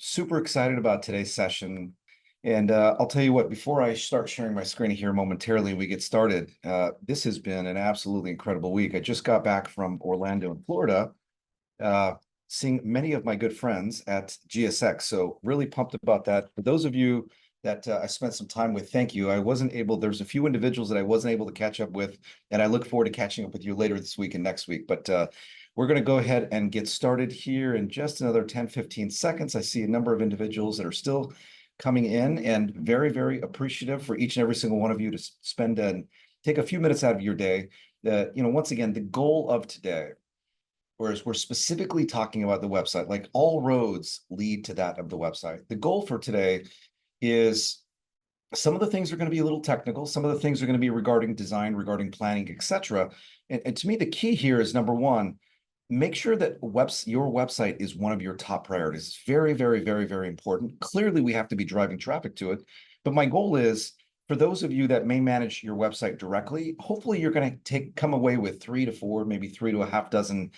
super excited about today's session. And I'll tell you what, before I start sharing my screen here momentarily and we get started, this has been an absolutely incredible week. I just got back from Orlando in Florida, uh, seeing many of my good friends at GSX. So really pumped about that. For those of you that I spent some time with, thank you. There's a few individuals that I wasn't able to catch up with, and I look forward to catching up with you later this week and next week. But we're going to go ahead and get started here in just another 10, 15 seconds. I see a number of individuals that are still coming in, and very, very appreciative for each and every single one of you to spend and take a few minutes out of your day. Once again, the goal of today, whereas we're specifically talking about the website, like all roads lead to that of the website. The goal for today is some of the things are going to be a little technical. Some of the things are going to be regarding design, regarding planning, etc. And to me, the key here is number one, make sure that your website is one of your top priorities. It's very, very, very, very important. Clearly, we have to be driving traffic to it. But my goal is for those of you that may manage your website directly, hopefully you're going to come away with 3 to 4, maybe 3 to a half dozen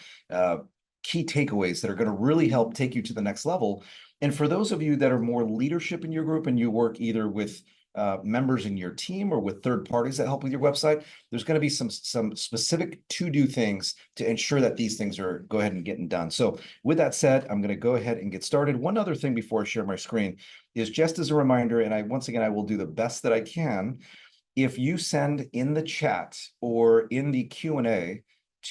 key takeaways that are going to really help take you to the next level. And for those of you that are more leadership in your group and you work either with members in your team or with third parties that help with your website, there's going to be some specific to-do things to ensure that these things are go ahead and getting done. So with that said, I'm going to go ahead and get started. One other thing before I share my screen is just as a reminder, and once again, I will do the best that I can. If you send in the chat or in the Q&A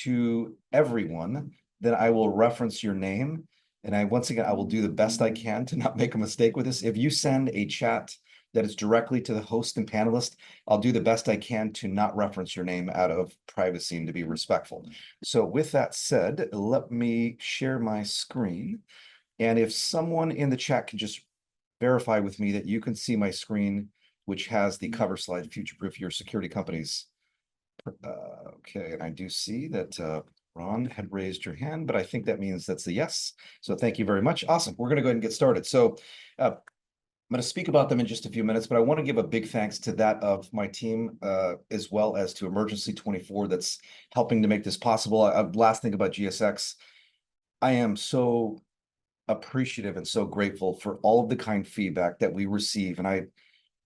to everyone, then I will reference your name. And once again, I will do the best I can to not make a mistake with this. If you send a chat that is directly to the host and panelist, I'll do the best I can to not reference your name out of privacy and to be respectful. So with that said, let me share my screen. And if someone in the chat can just verify with me that you can see my screen, which has the cover slide, Future-Proof Your Security Companies. Okay, and I do see that Ron had raised your hand, but I think that means that's a yes. So thank you very much. Awesome. We're going to go ahead and get started. So I'm going to speak about them in just a few minutes, but I want to give a big thanks to that of my team, as well as to Emergency 24 that's helping to make this possible. Last thing about GSX, I am so appreciative and so grateful for all of the kind feedback that we receive. And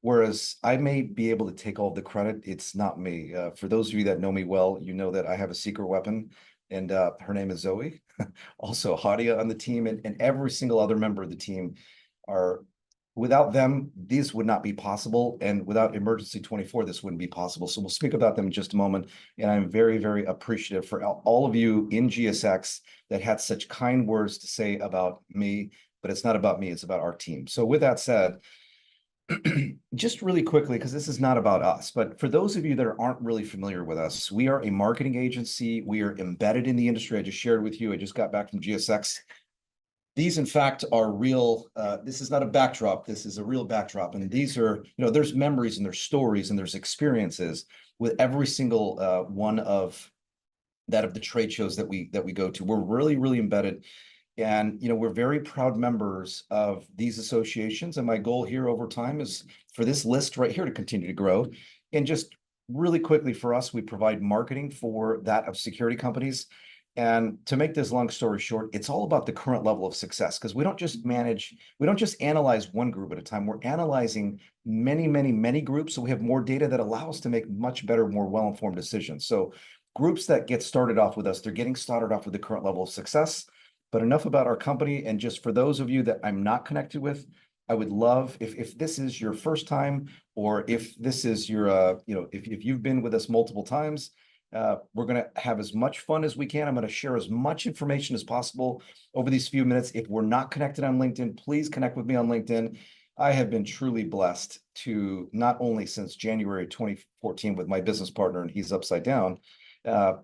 whereas I may be able to take all of the credit, it's not me. For those of you that know me well, you know that I have a secret weapon, and her name is Zoe. Also Hadia on the team, and every single other member of the team are. Without them, these would not be possible. And without Emergency 24, this wouldn't be possible. So we'll speak about them in just a moment. And I'm very, very appreciative for all of you in GSX that had such kind words to say about me, but it's not about me, it's about our team. So with that said, just really quickly, because this is not about us, but for those of you that aren't really familiar with us, we are a marketing agency. We are embedded in the industry. I just shared with you, I just got back from GSX. These, in fact, are real. This is not a backdrop. This is a real backdrop. And these are, there's memories and there's stories and there's experiences with every single one of the trade shows that we go to. We're really, really embedded. And, we're very proud members of these associations. And my goal here over time is for this list right here to continue to grow. And just really quickly for us, we provide marketing for that of security companies. And to make this long story short, it's all about the current level of success, because we don't just analyze one group at a time. We're analyzing many, many, many groups. So we have more data that allow us to make much better, more well-informed decisions. So groups that get started off with us, they're getting started off with the current level of success. But enough about our company. And just for those of you that I'm not connected with, I would love if this is your first time, or if this is your, if you've been with us multiple times, we're going to have as much fun as we can. I'm going to share as much information as possible over these few minutes. If we're not connected on LinkedIn, please connect with me on LinkedIn. I have been truly blessed to, not only since January 2014 with my business partner, and he's upside down,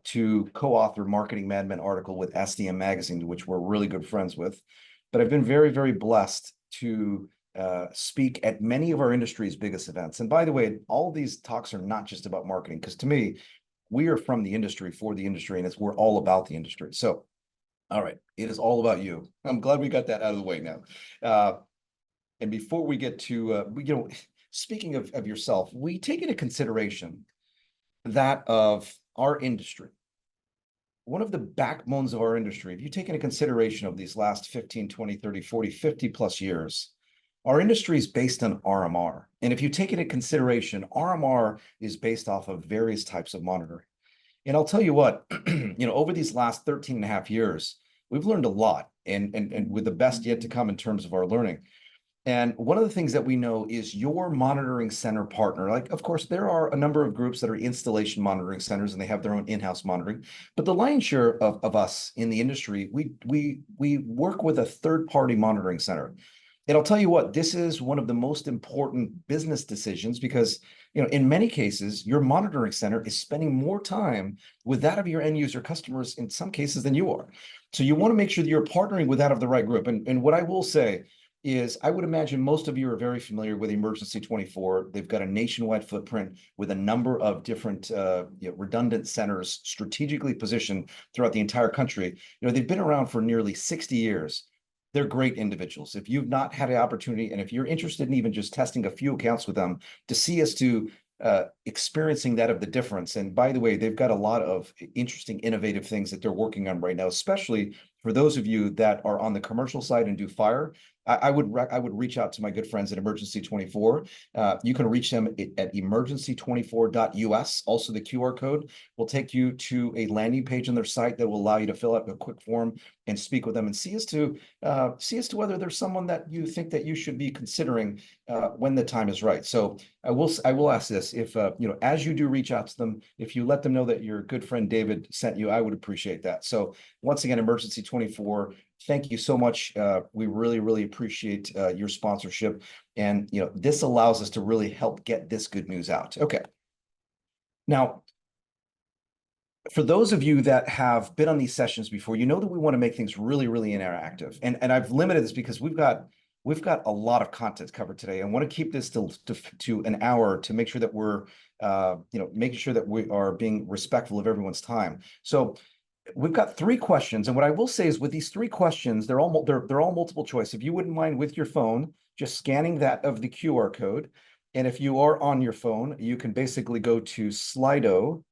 to co-author Marketing Mad Men article with SDM Magazine, which we're really good friends with. But I've been very, very blessed to speak at many of our industry's biggest events. And by the way, all of these talks are not just about marketing, because to me, we are from the industry for the industry, and we're all about the industry. So, all right, it is all about you. I'm glad we got that out of the way now. And before we get to, speaking of yourself, we take into consideration that of our industry. one of the backbones of our industry, if you take into consideration of these last 15, 20, 30, 40, 50 plus years, our industry is based on RMR. And if you take into consideration, RMR is based off of various types of monitoring. And I'll tell you what, over these last 13 and a half years, we've learned a lot and with the best yet to come in terms of our learning. And one of the things that we know is your monitoring center partner. Like, of course, there are a number of groups that are installation monitoring centers and they have their own in-house monitoring. But the lion's share of us in the industry, we work with a third-party monitoring center. And I'll tell you what, this is one of the most important business decisions because, in many cases, your monitoring center is spending more time with that of your end user customers in some cases than you are. So you want to make sure that you're partnering with that of the right group. And what I will say is I would imagine most of you are very familiar with Emergency 24. They've got a nationwide footprint with a number of different redundant centers strategically positioned throughout the entire country. They've been around for nearly 60 years. They're great individuals. If you've not had the opportunity, and if you're interested in even just testing a few accounts with them to see as to experiencing that of the difference. And by the way, they've got a lot of interesting, innovative things that they're working on right now, especially for those of you that are on the commercial side and do fire. I would reach out to my good friends at Emergency 24. You can reach them at emergency24.us. Also, the QR code will take you to a landing page on their site that will allow you to fill out a quick form and speak with them and see as to whether there's someone that you think that you should be considering when the time is right. So I will ask this: if as you do reach out to them, if you let them know that your good friend David sent you, I would appreciate that. So once again, Emergency 24. Thank you so much. We really, really appreciate your sponsorship. And, this allows us to really help get this good news out. Okay. Now, for those of you that have been on these sessions before, you know that we want to make things really, really interactive. And I've limited this because we've got a lot of content covered today. I want to keep this to an hour to make sure that we're, making sure that we are being respectful of everyone's time. So we've got 3 questions, and what I will say is with these 3 questions, they're all multiple choice. If you wouldn't mind with your phone, just scanning that of the QR code, and if you are on your phone, you can basically go to slido.com,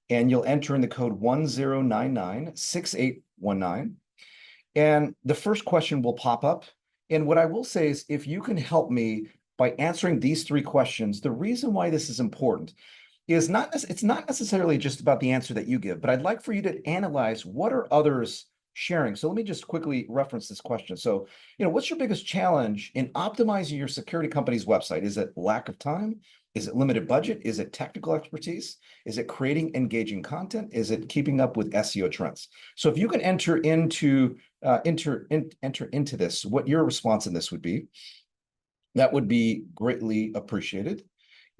and you'll enter in the code 10996819, and the first question will pop up. And what I will say is, if you can help me by answering these 3 questions, the reason why this is important is it's not necessarily just about the answer that you give, but I'd like for you to analyze what are others sharing. So let me just quickly reference this question. So, what's your biggest challenge in optimizing your security company's website? Is it lack of time? Is it limited budget? Is it technical expertise? Is it creating engaging content? Is it keeping up with SEO trends? So if you can enter into this, what your response in this would be, that would be greatly appreciated.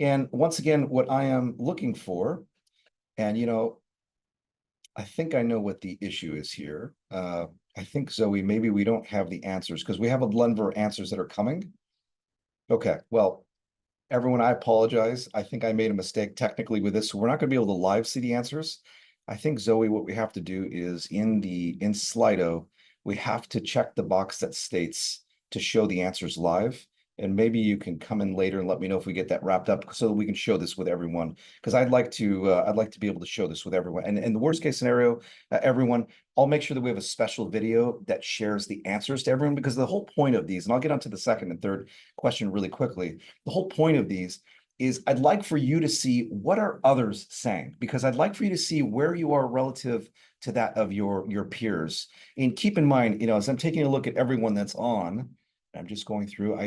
And once again, what I am looking for, and I think I know what the issue is here. I think, Zoe, maybe we don't have the answers because we have a number of answers that are coming. Okay, well, everyone, I apologize. I think I made a mistake technically with this, so we're not going to be able to live see the answers. I think, Zoe, what we have to do is in Slido, we have to check the box that states to show the answers live. And maybe you can come in later and let me know if we get that wrapped up so that we can show this with everyone. Because I'd like to be able to show this with everyone. And in the worst case scenario, everyone, I'll make sure that we have a special video that shares the answers to everyone, because the whole point of these, and I'll get onto the second and third question really quickly. The whole point of these is I'd like for you to see what are others saying, because I'd like for you to see where you are relative to that of your peers. And keep in mind, as I'm taking a look at everyone that's on, I'm just going through,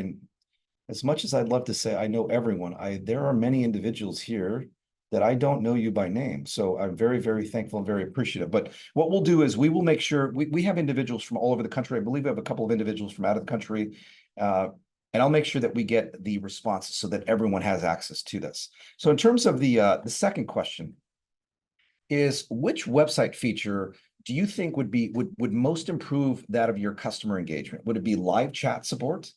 as much as I'd love to say I know everyone, there are many individuals here that I don't know you by name. So I'm very, very thankful and very appreciative. But what we'll do is we will make sure we have individuals from all over the country. I believe we have a couple of individuals from out of the country. And I'll make sure that we get the responses so that everyone has access to this. So in terms of the second question is, which website feature do you think would most improve that of your customer engagement? Would it be live chat support?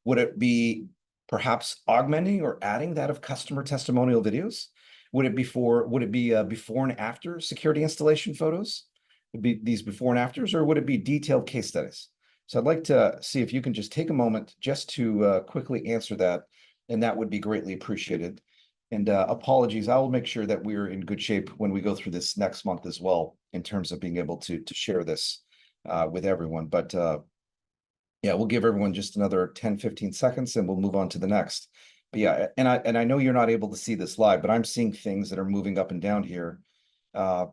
Would it be perhaps augmenting or adding that of customer testimonial videos? Would it be before and after security installation photos? Would it be these before and afters, or would it be detailed case studies? So I'd like to see if you can just take a moment just to quickly answer that, and that would be greatly appreciated. And apologies, I will make sure that we're in good shape when we go through this next month as well, in terms of being able to share this with everyone. But yeah, we'll give everyone just another 10, 15 seconds and we'll move on to the next. But yeah, and I know you're not able to see this live, but I'm seeing things that are moving up and down here uh,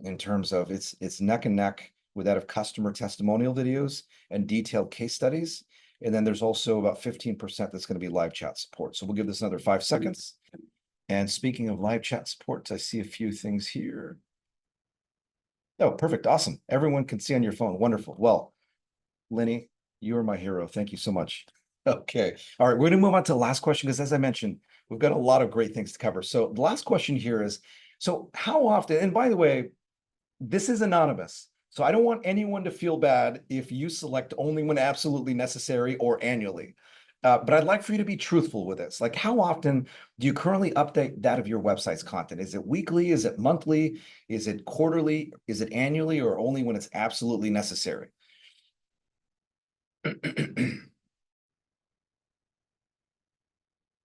in terms of it's neck and neck with that of customer testimonial videos and detailed case studies. And then there's also about 15% that's going to be live chat support. So we'll give this another 5 seconds. And speaking of live chat supports, I see a few things here. Oh, perfect. Awesome. Everyone can see on your phone. Wonderful. Well, Lenny, you are my hero. Thank you so much. Okay. All right. We're going to move on to the last question because, as I mentioned, we've got a lot of great things to cover. So the last question here is, so how often, and by the way, this is anonymous. So I don't want anyone to feel bad if you select only when absolutely necessary or annually. But I'd like for you to be truthful with this. Like, how often do you currently update that of your website's content? Is it weekly? Is it monthly? Is it quarterly? Is it annually, or only when it's absolutely necessary?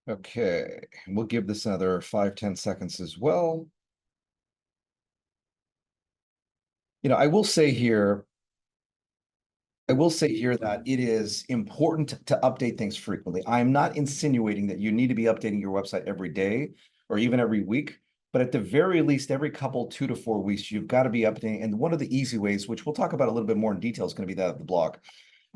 Okay, we'll give this another 5, 10 seconds as well. I will say here, that it is important to update things frequently. I am not insinuating that you need to be updating your website every day or even every week, but at the very least, every couple 2 to 4 weeks, you've got to be updating. And one of the easy ways, which we'll talk about a little bit more in detail, is going to be that of the blog.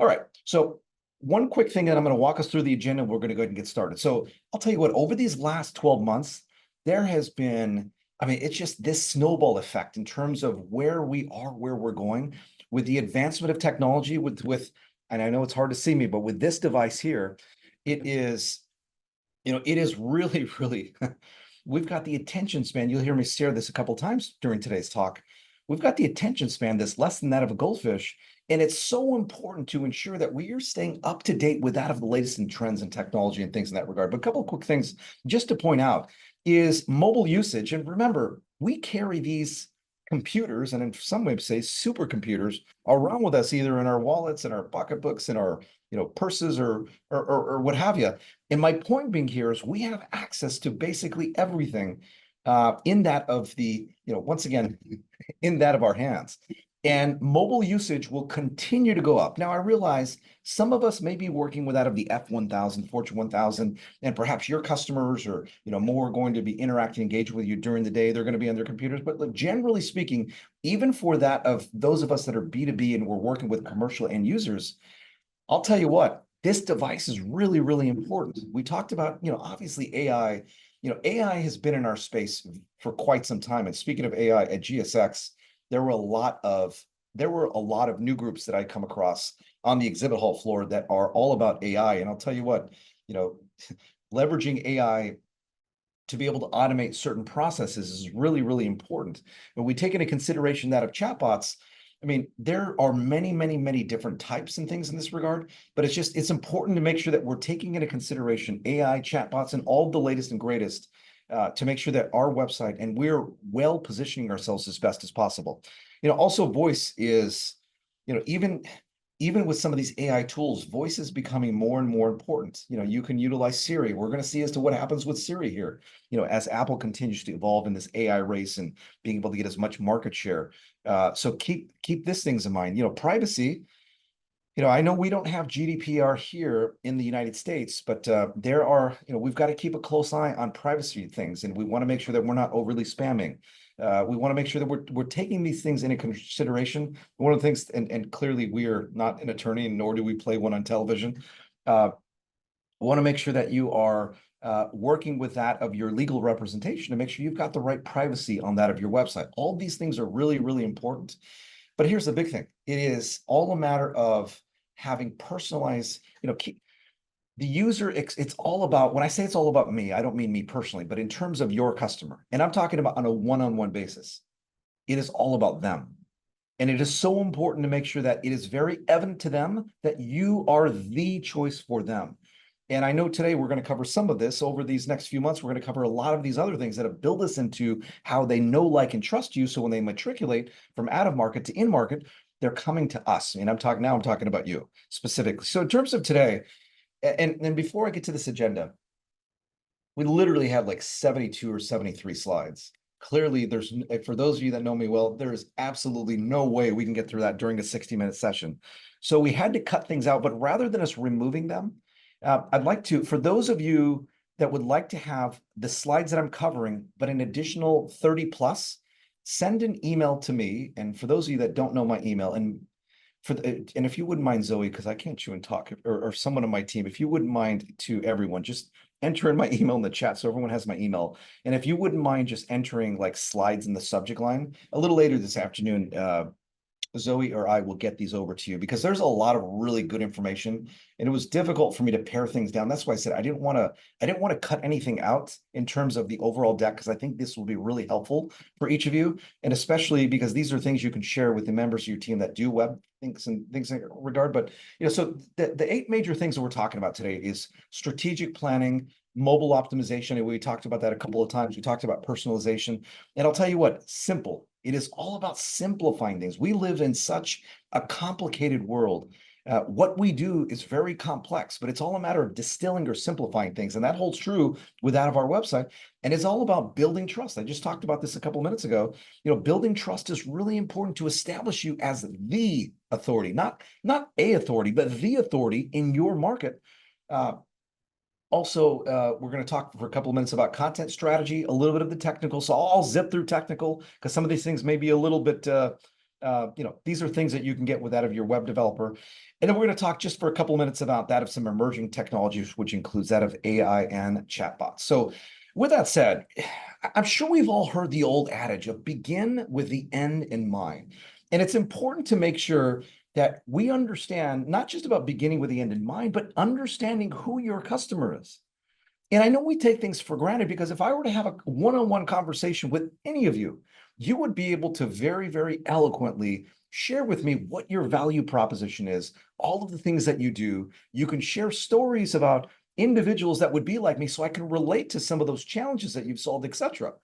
All right. So one quick thing that I'm going to walk us through the agenda, and we're going to go ahead and get started. So I'll tell you what, over these last 12 months, there has been, I mean, it's just this snowball effect in terms of where we are, where we're going with the advancement of technology and I know it's hard to see me, but with this device here, it is, it is really, really, we've got the attention span. You'll hear me share this a couple times during today's talk. We've got the attention span that's less than that of a goldfish. And it's so important to ensure that we are staying up to date with that of the latest in trends and technology and things in that regard. But a couple of quick things just to point out is mobile usage. And remember, we carry these computers, and in some ways say supercomputers, around with us, either in our wallets, in our pocketbooks, in our purses, or what have you. And my point being here is we have access to basically everything in that of the, once again, in that of our hands. And mobile usage will continue to go up. Now, I realize some of us may be working with out of the F1000, Fortune 1000, and perhaps your customers are, more going to be interacting, engaging with you during the day. They're going to be on their computers. But look, generally speaking, even for that of those of us that are B2B and we're working with commercial end users, I'll tell you what, this device is really, really important. We talked about, obviously AI, AI has been in our space for quite some time. And speaking of AI at GSX, there were a lot of new groups that I come across on the exhibit hall floor that are all about AI. And I'll tell you what, you know, leveraging AI to be able to automate certain processes is really, really important. When we take into consideration that of chatbots, I mean, there are many, many, many different types and things in this regard, but it's important to make sure that we're taking into consideration AI, chatbots, and all the latest and greatest to make sure that our website and we're well positioning ourselves as best as possible. Also voice is, even with some of these AI tools, voice is becoming more and more important. You can utilize Siri. We're going to see as to what happens with Siri here, as Apple continues to evolve in this AI race and being able to get as much market share. So keep this things in mind. Privacy. I know we don't have GDPR here in the United States, but there are, we've got to keep a close eye on privacy things, and we want to make sure that we're not overly spamming. We want to make sure that we're taking these things into consideration. One of the things, and clearly we are not an attorney, nor do we play one on television. I want to make sure that you are working with that of your legal representation to make sure you've got the right privacy on that of your website. All these things are really, really important. But here's the big thing. It is all a matter of having personalized, the user, it's all about, when I say it's all about me, I don't mean me personally, but in terms of your customer, and I'm talking about on a one-on-one basis, it is all about them. And it is so important to make sure that it is very evident to them that you are the choice for them. And I know today we're going to cover some of this over these next few months. We're going to cover a lot of these other things that have built us into how they know, like, and trust you. So when they matriculate from out of market to in market, they're coming to us. And I'm talking about you specifically. So in terms of today, and before I get to this agenda, we literally had like 72 or 73 slides. Clearly, for those of you that know me well, there is absolutely no way we can get through that during a 60-minute session. So we had to cut things out, but rather than us removing them, I'd like to, for those of you that would like to have the slides that I'm covering, but an additional 30 plus, send an email to me. And for those of you that don't know my email, and if you wouldn't mind, Zoe, because I can't chew and talk, or someone on my team, if you wouldn't mind, to everyone, just enter in my email in the chat so everyone has my email. And if you wouldn't mind just entering like slides in the subject line, a little later this afternoon, Zoe or I will get these over to you, because there's a lot of really good information, and it was difficult for me to pare things down. That's why I said I didn't want to cut anything out in terms of the overall deck, because I think this will be really helpful for each of you, and especially because these are things you can share with the members of your team that do web things and things in that regard. But so the 8 major things that we're talking about today is strategic planning, mobile optimization, and we talked about that a couple of times. We talked about personalization, and I'll tell you what, simple. It is all about simplifying things. We live in such a complicated world. What we do is very complex, but it's all a matter of distilling or simplifying things. And that holds true with that of our website. And it's all about building trust. I just talked about this a couple of minutes ago. Building trust is really important to establish you as the authority, not a authority, but the authority in your market. Also, we're going to talk for a couple of minutes about content strategy, a little bit of the technical. So I'll zip through technical, because some of these things may be a little bit, these are things that you can get with that of your web developer. And then we're going to talk just for a couple of minutes about that of some emerging technologies, which includes that of AI and chatbots. So with that said, I'm sure we've all heard the old adage of begin with the end in mind. And it's important to make sure that we understand not just about beginning with the end in mind, but understanding who your customer is. And I know we take things for granted, because if I were to have a one-on-one conversation with any of you, you would be able to very, very eloquently share with me what your value proposition is, all of the things that you do. You can share stories about individuals that would be like me, so I can relate to some of those challenges that you've solved, etc.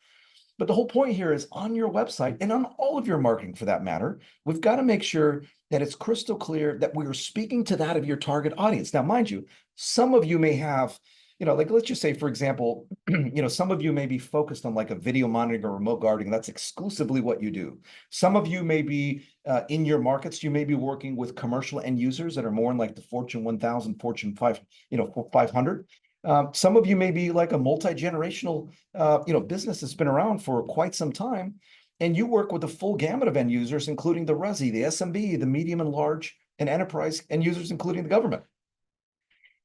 But the whole point here is, on your website and on all of your marketing for that matter, we've got to make sure that it's crystal clear that we are speaking to that of your target audience. Now, mind you, some of you may have, like let's just say, for example, some of you may be focused on like a video monitoring or remote guarding. That's exclusively what you do. Some of you may be in your markets, you may be working with commercial end users that are more in like the Fortune 1000, Fortune 500. Some of you may be like a multi-generational, business that's been around for quite some time, and you work with a full gamut of end users, including the Resi, the SMB, the medium and large, and enterprise end users, including the government.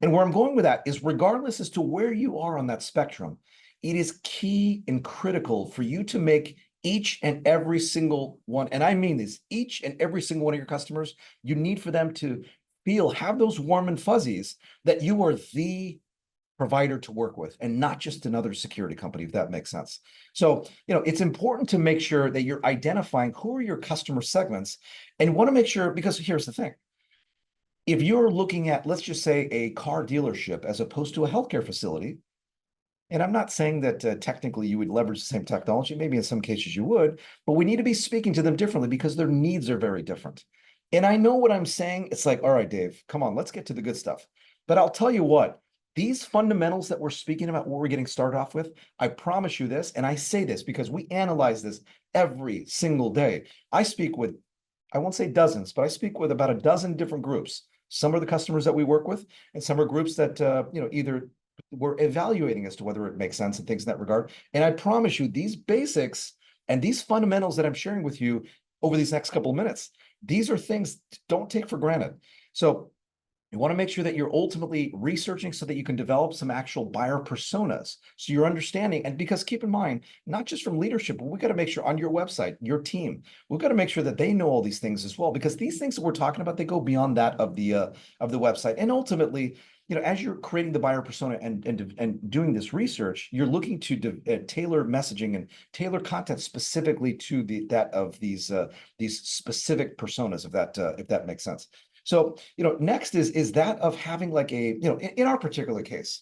And where I'm going with that is, regardless as to where you are on that spectrum, it is key and critical for you to make each and every single one, and I mean this, each and every single one of your customers, you need for them to have those warm and fuzzies that you are the provider to work with, and not just another security company, if that makes sense. So, it's important to make sure that you're identifying who are your customer segments, and you want to make sure, because here's the thing. If you're looking at, let's just say, a car dealership as opposed to a healthcare facility, and I'm not saying that technically you would leverage the same technology, maybe in some cases you would, but we need to be speaking to them differently, because their needs are very different. And I know what I'm saying. It's like, all right, Dave, come on, let's get to the good stuff. But I'll tell you what, these fundamentals that we're speaking about, what we're getting started off with, I promise you this, and I say this because we analyze this every single day. I speak with, I won't say dozens, but I speak with about a dozen different groups. Some are the customers that we work with, and some are groups that, either we're evaluating as to whether it makes sense and things in that regard. And I promise you, these basics and these fundamentals that I'm sharing with you over these next couple of minutes, these are things don't take for granted. So you want to make sure that you're ultimately researching so that you can develop some actual buyer personas. So you're understanding, and because keep in mind, not just from leadership, but we got to make sure on your website, your team, we've got to make sure that they know all these things as well, because these things that we're talking about, they go beyond that of the website. And ultimately, as you're creating the buyer persona and doing this research, you're looking to tailor messaging and tailor content specifically to that of these specific personas, if that makes sense. So, next is that of having like in our particular case,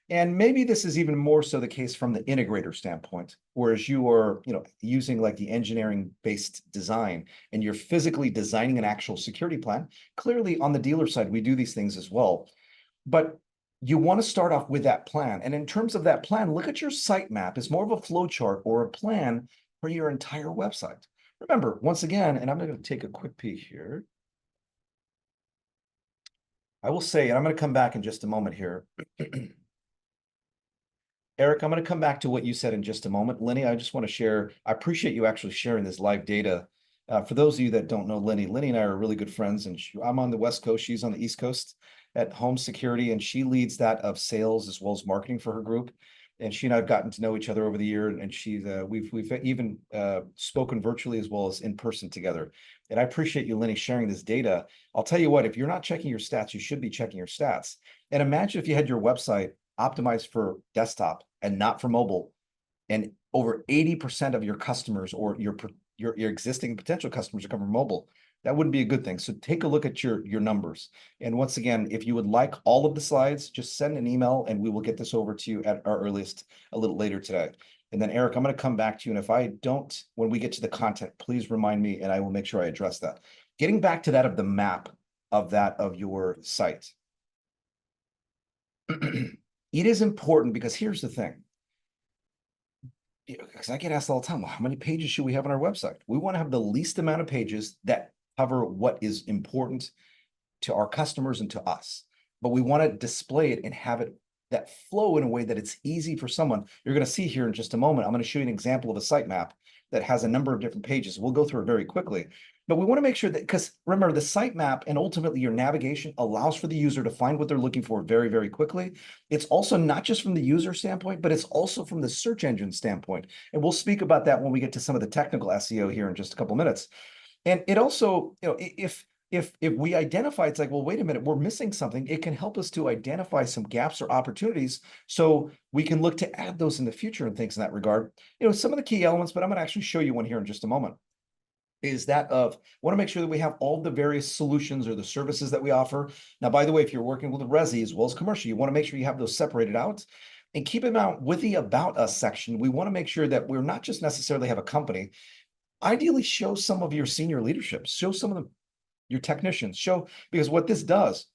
and maybe this is even more so the case from the integrator standpoint, whereas you are, using like the engineering-based design, and you're physically designing an actual security plan. Clearly, on the dealer side, we do these things as well. But you want to start off with that plan. And in terms of that plan, look at your sitemap as more of a flow chart or a plan for your entire website. Remember, once again, and I'm going to take a quick peek here. I will say, and I'm going to come back in just a moment here. Eric, I'm going to come back to what you said in just a moment. Lenny, I just want to share, I appreciate you actually sharing this live data. For those of you that don't know Lenny and I are really good friends, and I'm on the West Coast, she's on the East Coast at Home Security, and she leads that of sales as well as marketing for her group. And she and I have gotten to know each other over the year, and she's we've even spoken virtually as well as in person together. And I appreciate you, Lenny, sharing this data. I'll tell you what, if you're not checking your stats, you should be checking your stats. And imagine if you had your website optimized for desktop and not for mobile, and over 80% of your customers or your existing potential customers are coming from mobile. That wouldn't be a good thing. So take a look at your numbers. And once again, if you would like all of the slides, just send an email and we will get this over to you at our earliest a little later today. And then Eric, I'm going to come back to you. And if I don't, when we get to the content, please remind me and I will make sure I address that. Getting back to that of the map of your site. It is important because here's the thing. Because I get asked all the time, well, how many pages should we have on our website? We want to have the least amount of pages that cover what is important to our customers and to us. But we want to display it and have it that flow in a way that it's easy for someone. You're going to see here in just a moment, I'm going to show you an example of a sitemap that has a number of different pages. We'll go through it very quickly. But we want to make sure that, because remember, the sitemap and ultimately your navigation allows for the user to find what they're looking for very, very quickly. It's also not just from the user standpoint, but it's also from the search engine standpoint. And we'll speak about that when we get to some of the technical SEO here in just a couple minutes. And it also, if we identify, it's like, well, wait a minute, we're missing something. It can help us to identify some gaps or opportunities so we can look to add those in the future and things in that regard. Some of the key elements, but I'm going to actually show you one here in just a moment, is that of, want to make sure that we have all the various solutions or the services that we offer. Now, by the way, if you're working with resi as well as commercial, you want to make sure you have those separated out. And keep in mind, with the About Us section, we want to make sure that we're not just necessarily have a company. Ideally, show some of your senior leadership, show some of your technicians, because what this does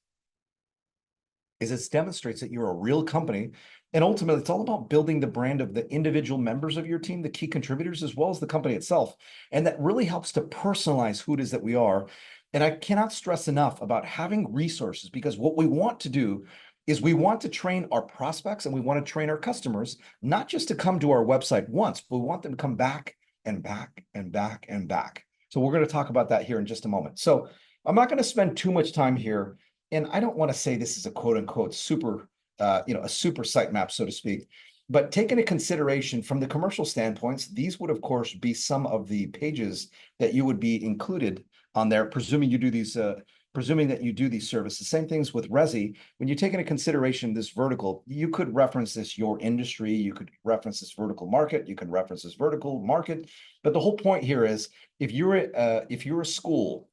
is it demonstrates that you're a real company. And ultimately, it's all about building the brand of the individual members of your team, the key contributors, as well as the company itself. And that really helps to personalize who it is that we are. And I cannot stress enough about having resources, because what we want to do is we want to train our prospects and we want to train our customers, not just to come to our website once, but we want them to come back and back and back and back. So we're going to talk about that here in just a moment. So I'm not going to spend too much time here. And I don't want to say this is a quote unquote super, a super sitemap, so to speak, but take into consideration from the commercial standpoints, these would of course be some of the pages that you would be included on there, presuming you do these, presuming that you do these services. Same things with Resi. When you take into consideration this vertical, you could reference this your industry, you could reference this vertical market, you can reference this vertical market. But the whole point here is if you're a school,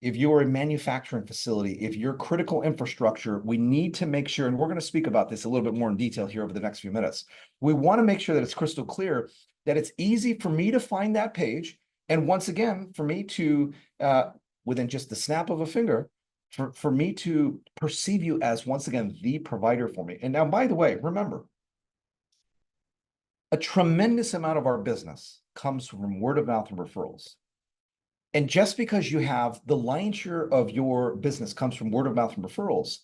if you're a manufacturing facility, if you're critical infrastructure, we need to make sure, and we're going to speak about this a little bit more in detail here over the next few minutes. We want to make sure that it's crystal clear that it's easy for me to find that page. And once again, for me to, within just the snap of a finger, for me to perceive you as, once again, the provider for me. And now, by the way, remember, a tremendous amount of our business comes from word of mouth and referrals. And just because you have the lion's share of your business comes from word of mouth and referrals,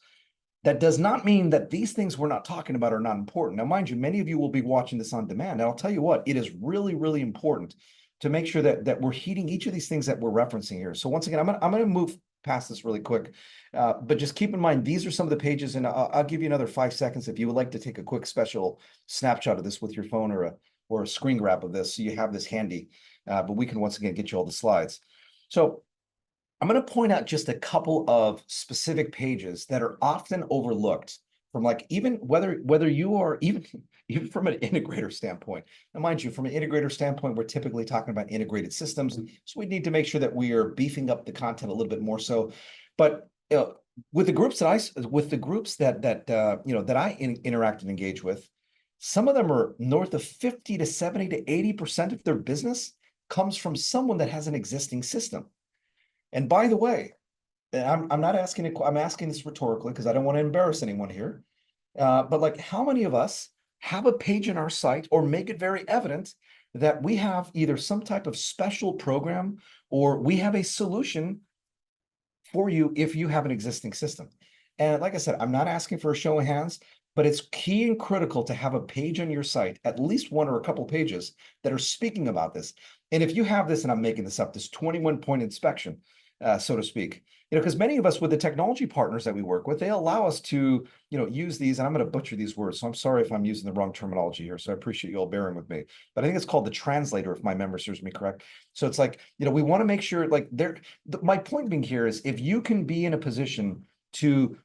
that does not mean that these things we're not talking about are not important. Now, mind you, many of you will be watching this on demand. And I'll tell you what, it is really, really important to make sure that we're heeding each of these things that we're referencing here. So once again, I'm going to move past this really quick, but just keep in mind, these are some of the pages, and I'll give you another 5 seconds if you would like to take a quick special snapshot of this with your phone or a screen grab of this, so you have this handy. But we can once again get you all the slides. So I'm going to point out just a couple of specific pages that are often overlooked from, like, even whether you are even from an integrator standpoint. Now, mind you, from an integrator standpoint, we're typically talking about integrated systems. So we need to make sure that we are beefing up the content a little bit more so. But with the groups that I interact and engage with, some of them are north of 50 to 70 to 80% of their business comes from someone that has an existing system. And by the way, I'm not asking it, I'm asking this rhetorically because I don't want to embarrass anyone here. But like, how many of us have a page in our site or make it very evident that we have either some type of special program or we have a solution for you if you have an existing system? And like I said, I'm not asking for a show of hands, but it's key and critical to have a page on your site, at least one or a couple pages that are speaking about this. And if you have this, and I'm making this up, this 21-point inspection, so to speak, because many of us with the technology partners that we work with, they allow us to, use these, and I'm going to butcher these words, so I'm sorry if I'm using the wrong terminology here. So I appreciate you all bearing with me, but I think it's called the translator, if my memory serves me correct. So it's like, we want to make sure, like, my point being here is, if you can be in a position to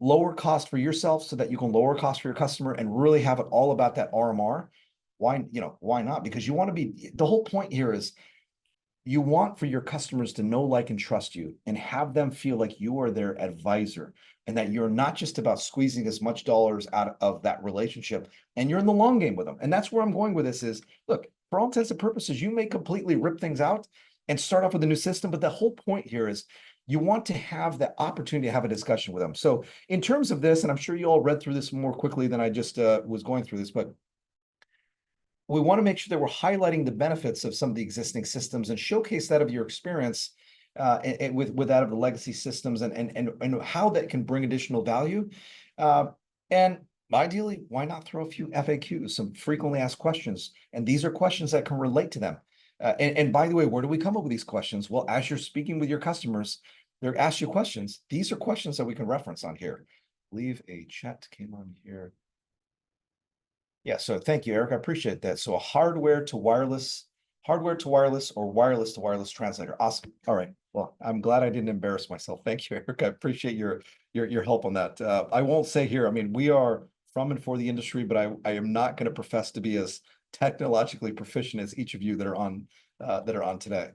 lower cost for yourself so that you can lower cost for your customer and really have it all about that RMR, why not? Because you want to be, the whole point here is, you want for your customers to know, like, and trust you, and have them feel like you are their advisor, and that you're not just about squeezing as much dollars out of that relationship, and you're in the long game with them. And that's where I'm going with this is, look, for all intents and purposes, you may completely rip things out and start off with a new system, but the whole point here is, you want to have the opportunity to have a discussion with them. So in terms of this, and I'm sure you all read through this more quickly than I just was going through this, but we want to make sure that we're highlighting the benefits of some of the existing systems and showcase that of your experience and with that of the legacy systems, and how that can bring additional value. And ideally, why not throw a few FAQs, some frequently asked questions? And these are questions that can relate to them. And by the way, where do we come up with these questions? Well, as you're speaking with your customers, they're asked you questions. These are questions that we can reference on here. Leave a chat came on here. Yeah, so thank you, Eric. I appreciate that. So a hardware to wireless or wireless to wireless translator. Awesome. All right. Well, I'm glad I didn't embarrass myself. Thank you, Eric. I appreciate your help on that. I won't say here, I mean, we are from and for the industry, but I am not going to profess to be as technologically proficient as each of you that are on today.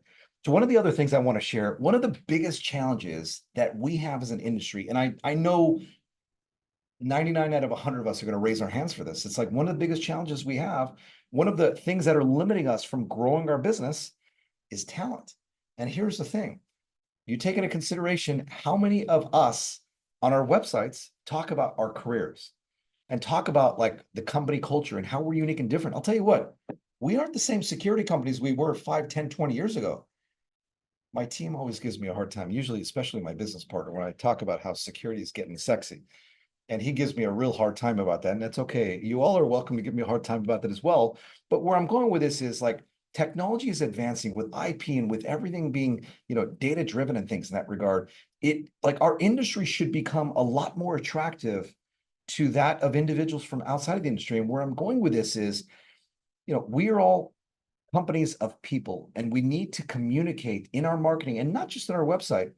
So one of the other things I want to share, one of the biggest challenges that we have as an industry, and I know 99 out of 100 of us are going to raise our hands for this. It's like one of the biggest challenges we have. One of the things that are limiting us from growing our business is talent. And here's the thing. You take into consideration how many of us on our websites talk about our careers and talk about, like, the company culture and how we're unique and different. I'll tell you what, we aren't the same security companies we were 5, 10, 20 years ago. My team always gives me a hard time, usually, especially my business partner, when I talk about how security is getting sexy. And he gives me a real hard time about that. And that's okay. You all are welcome to give me a hard time about that as well. But where I'm going with this is, like, technology is advancing with IP and with everything being, data driven and things in that regard. It, like, our industry should become a lot more attractive to that of individuals from outside of the industry. And where I'm going with this is, we are all companies of people, and we need to communicate in our marketing, and not just on our website,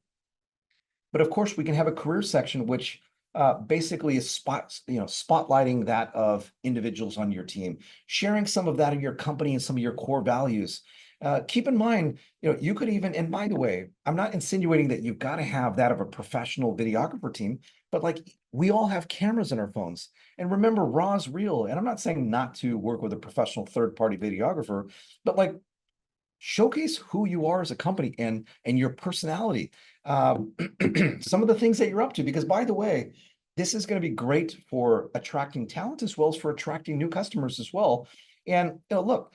but of course we can have a career section, which basically is spotlighting that of individuals on your team, sharing some of that in your company and some of your core values. Keep in mind, you could even, and by the way, I'm not insinuating that you've got to have that of a professional videographer team, but, like, we all have cameras in our phones. And remember, raw is real. And I'm not saying not to work with a professional third-party videographer, but, like, showcase who you are as a company and your personality, some of the things that you're up to, because, by the way, this is going to be great for attracting talent as well as for attracting new customers as well. And look,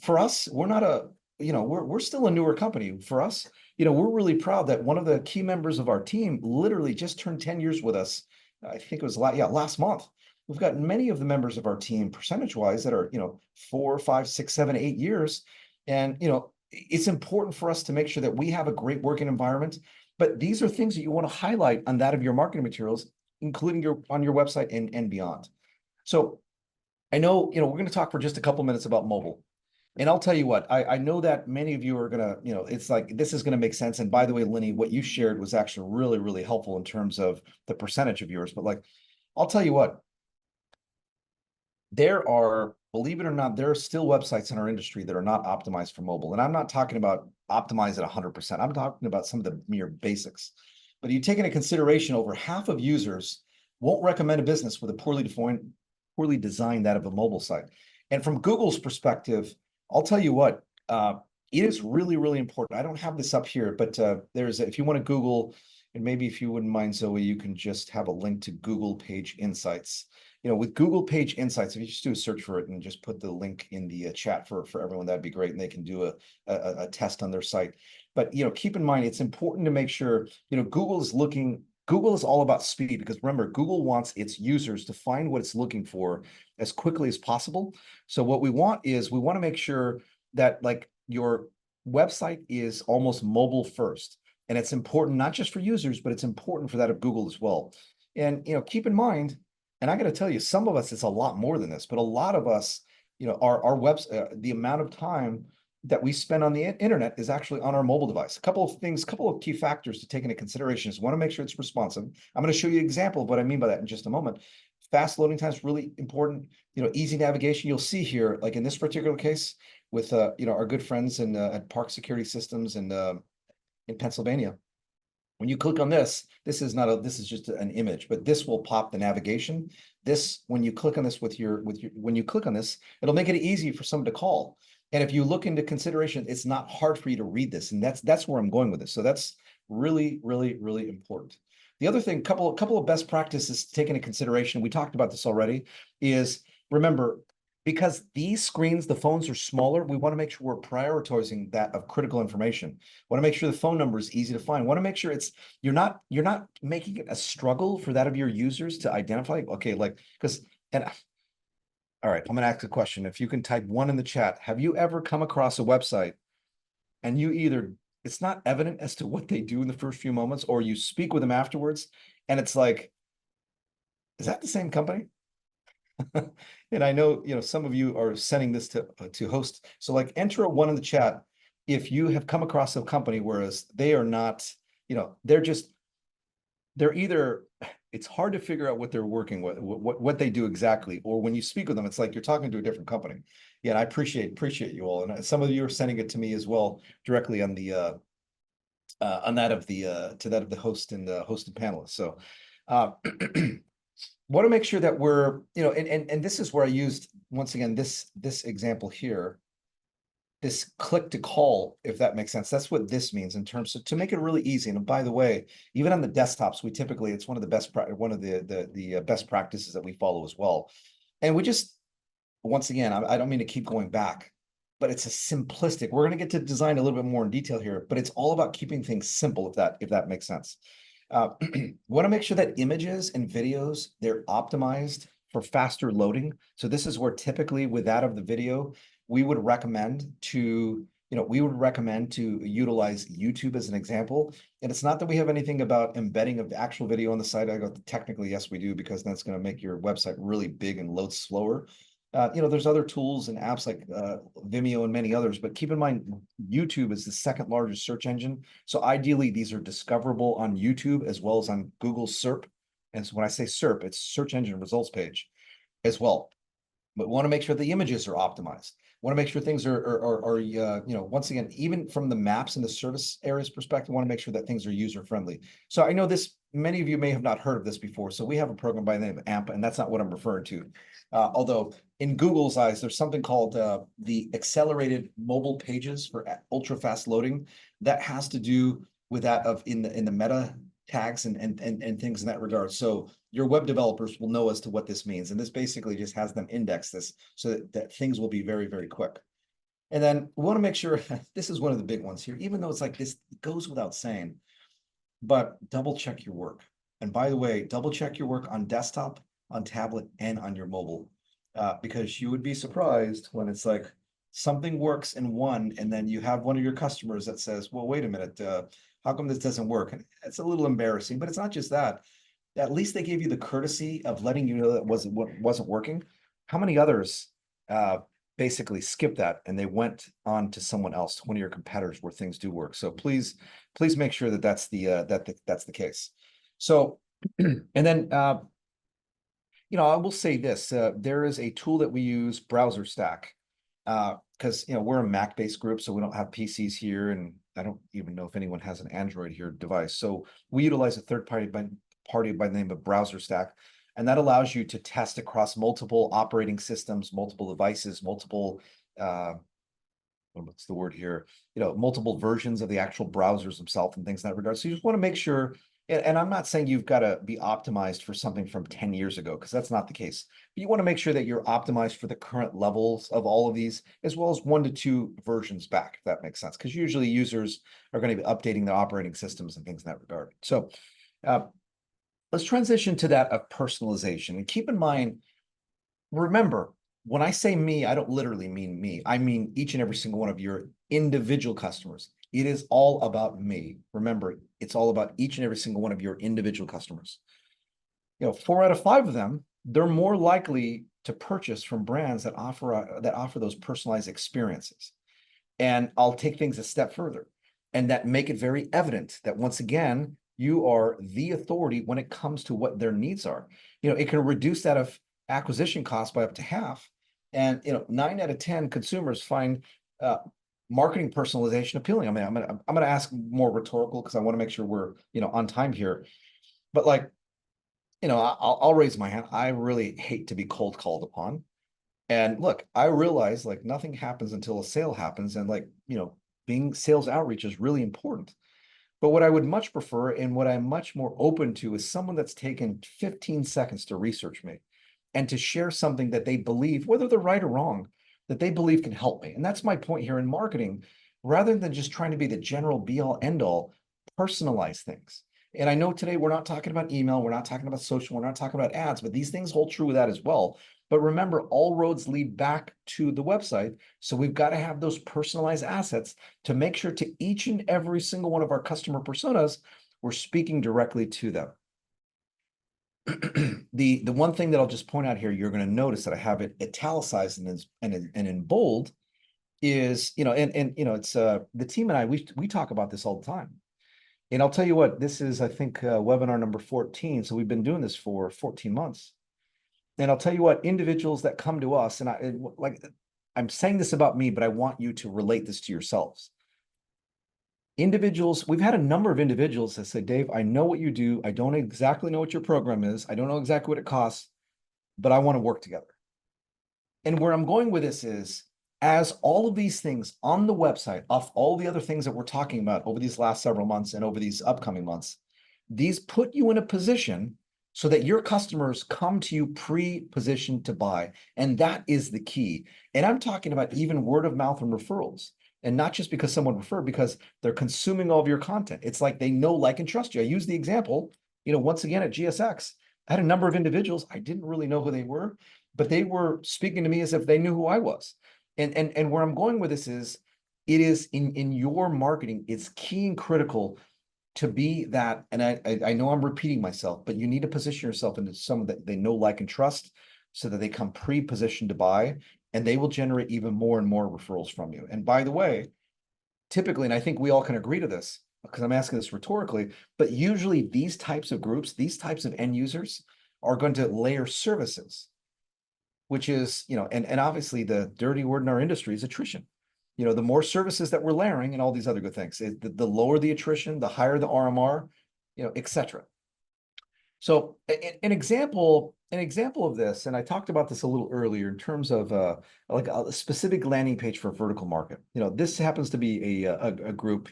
for us, we're not a, we're still a newer company. For us, we're really proud that one of the key members of our team literally just turned 10 years with us. I think it was last month. We've got many of the members of our team, percentage wise, that are 4, 5, 6, 7, 8 years. And it's important for us to make sure that we have a great working environment. But these are things that you want to highlight on that of your marketing materials, including on your website and beyond. So I know, we're going to talk for just a couple minutes about mobile. And I'll tell you what, I know that many of you are going to, it's like, this is going to make sense. And by the way, Lenny, what you shared was actually really, really helpful in terms of the percentage of yours. But, like, I'll tell you what, there are, believe it or not, there are still websites in our industry that are not optimized for mobile. And I'm not talking about optimized at 100%. I'm talking about some of the mere basics. But you take into consideration, over half of users won't recommend a business with a poorly designed that of a mobile site. And from Google's perspective, I'll tell you what, it is really, really important. I don't have this up here, but if you want to Google, And maybe if you wouldn't mind, Zoe, you can just have a link to Google Page Insights. With Google Page Insights, if you just do a search for it and just put the link in the chat for everyone, that'd be great. And they can do a test on their site. But, keep in mind, it's important to make sure, Google is all about speed, because remember, Google wants its users to find what it's looking for as quickly as possible. So what we want to make sure that like your website is almost mobile first. And it's important not just for users, but it's important for that of Google as well. And, keep in mind, and I got to tell you, some of us, it's a lot more than this, but a lot of us, our webs, the amount of time that we spend on the internet is actually on our mobile device. A couple of key factors to take into consideration is want to make sure it's responsive. I'm going to show you an example of what I mean by that in just a moment. Fast loading time is really important. Easy navigation. You'll see here, like in this particular case, with our good friends at Park Security Systems in Pennsylvania. When you click on this is just an image, but this will pop the navigation. When you click on this when you click on this, it'll make it easy for someone to call. And if you look into consideration, it's not hard for you to read this. And that's where I'm going with this. So that's really, really, really important. The other thing, couple of best practices to take into consideration, we talked about this already, is remember, because these screens, the phones are smaller, we want to make sure we're prioritizing that of critical information. Want to make sure the phone number is easy to find. Want to make sure you're not making it a struggle for that of your users to identify. Okay, all right, I'm going to ask a question. If you can type 1 in the chat, have you ever come across a website and it's not evident as to what they do in the first few moments, or you speak with them afterwards and it's like, is that the same company? And I know, some of you are sending this to host. So like enter a 1 in the chat if you have come across a company, whereas they are not, they're either, it's hard to figure out what they're working with, what they do exactly, or when you speak with them, it's like you're talking to a different company. Yeah, and I appreciate you all, and some of you are sending it to me as well directly on the on that of the to that of the host and panelists. So, want to make sure that we're, and this is where I used once again this example here. This click to call, if that makes sense. That's what this means in terms of to make it really easy. And by the way, even on the desktops, it's one of the best best practices that we follow as well. And we just, once again, I don't mean to keep going back, but it's a simplistic. We're going to get to design a little bit more in detail here, but it's all about keeping things simple, if that makes sense. Want to make sure that images and videos, they're optimized for faster loading. So this is where typically with that of the video, we would recommend to utilize YouTube as an example. And it's not that we have anything about embedding of the actual video on the site. I go, technically, yes, we do, because that's going to make your website really big and load slower. There's other tools and apps like Vimeo and many others, but keep in mind, YouTube is the second largest search engine. So ideally, these are discoverable on YouTube as well as on Google SERP. And so when I say SERP, it's search engine results page as well. But we want to make sure the images are optimized. Want to make sure things are once again, even from the maps and the service areas perspective, want to make sure that things are user friendly. So I know many of you may have not heard of this before. So we have a program by the name of AMP, and that's not what I'm referring to. Although in Google's eyes, there's something called the accelerated mobile pages for ultra fast loading that has to do with that of in the meta tags and things in that regard. So your web developers will know as to what this means. And this basically just has them index this so that things will be very, very quick. And then we want to make sure, this is one of the big ones here, even though it's like this, it goes without saying, but double check your work. And by the way, double check your work on desktop, on tablet, and on your mobile, because you would be surprised when it's like something works in one, and then you have one of your customers that says, well, wait a minute, how come this doesn't work? And it's a little embarrassing, but it's not just that. At least they gave you the courtesy of letting you know that wasn't working. How many others basically skipped that and they went on to someone else, to one of your competitors where things do work? So please make sure that that's the case. So, and then I will say this: there is a tool that we use, Browser Stack, because we're a Mac-based group, so we don't have PCs here, and I don't even know if anyone has an Android here device. So we utilize a third party by the name of Browser Stack, and that allows you to test across multiple operating systems, multiple devices, multiple what's the word here? Multiple versions of the actual browsers themselves and things in that regard. So you just want to make sure And I'm not saying you've got to be optimized for something from 10 years ago, because that's not the case. But you want to make sure that you're optimized for the current levels of all of these, as well as 1 to 2 versions back, if that makes sense. Because usually users are going to be updating their operating systems and things in that regard. So uh, let's transition to that of personalization. And keep in mind, remember, when I say me, I don't literally mean me. I mean each and every single one of your individual customers. It is all about me. Remember, it's all about each and every single one of your individual customers. 4 out of 5 of them, they're more likely to purchase from brands that offer those personalized experiences. And I'll take things a step further, and that make it very evident that once again, you are the authority when it comes to what their needs are. It can reduce that of acquisition cost by up to half. And 9 out of 10 consumers find marketing personalization appealing. I mean, I'm gonna ask more rhetorical because I want to make sure we're on time here. But like, I'll raise my hand. I really hate to be cold called upon. And look, I realize like nothing happens until a sale happens. And like, being sales outreach is really important. But what I would much prefer and what I'm much more open to is someone that's taken 15 seconds to research me and to share something that they believe, whether they're right or wrong, that they believe can help me. And that's my point here in marketing. Rather than just trying to be the general be all end all, personalize things. And I know today we're not talking about email, we're not talking about social, we're not talking about ads, but these things hold true with that as well. But remember, all roads lead back to the website. So we've got to have those personalized assets to make sure to each and every single one of our customer personas, we're speaking directly to them. The one thing that I'll just point out here, you're going to notice that I have it italicized and in bold is, it's the team and I, we talk about this all the time. And I'll tell you what, this is, I think, webinar number 14. So we've been doing this for 14 months. And I'll tell you what, individuals that come to us, I'm saying this about me, but I want you to relate this to yourselves. Individuals, we've had a number of individuals that say, Dave, I know what you do. I don't exactly know what your program is. I don't know exactly what it costs, but I want to work together. And where I'm going with this is, as all of these things on the website, off all the other things that we're talking about over these last several months and over these upcoming months, these put you in a position so that your customers come to you pre-positioned to buy. And that is the key. And I'm talking about even word of mouth and referrals. And not just because someone referred, because they're consuming all of your content. It's like they know, like, and trust you. I use the example, once again at GSX, I had a number of individuals, I didn't really know who they were, but they were speaking to me as if they knew who I was. And where I'm going with this is, it is in your marketing, it's key and critical to be that. And I know I'm repeating myself, but you need to position yourself into someone that they know, like, and trust, so that they come pre-positioned to buy, and they will generate even more and more referrals from you. And by the way, typically, and I think we all can agree to this because I'm asking this rhetorically, but usually these types of groups, these types of end users are going to layer services, which is, and obviously the dirty word in our industry is attrition. The more services that we're layering and all these other good things, the lower the attrition, the higher the RMR, et cetera. So an example of this, and I talked about this a little earlier in terms of like a specific landing page for a vertical market. This happens to be a group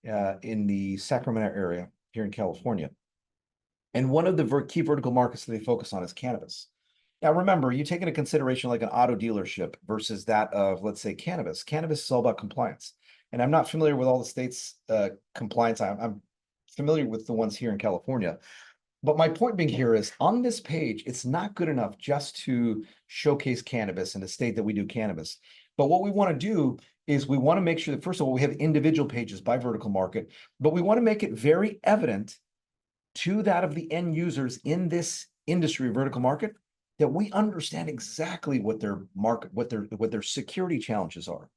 in the Sacramento area here in California. And one of the key vertical markets that they focus on is cannabis. Now, remember, you take into consideration like an auto dealership versus that of, let's say, cannabis. Cannabis is all about compliance. And I'm not familiar with all the states' compliance. I'm familiar with the ones here in California. But my point being here is, on this page, it's not good enough just to showcase cannabis and to state that we do cannabis. But what we want to do is we want to make sure that, first of all, we have individual pages by vertical market, but we want to make it very evident to that of the end users in this industry, vertical market, that we understand exactly what their market, what their security challenges are.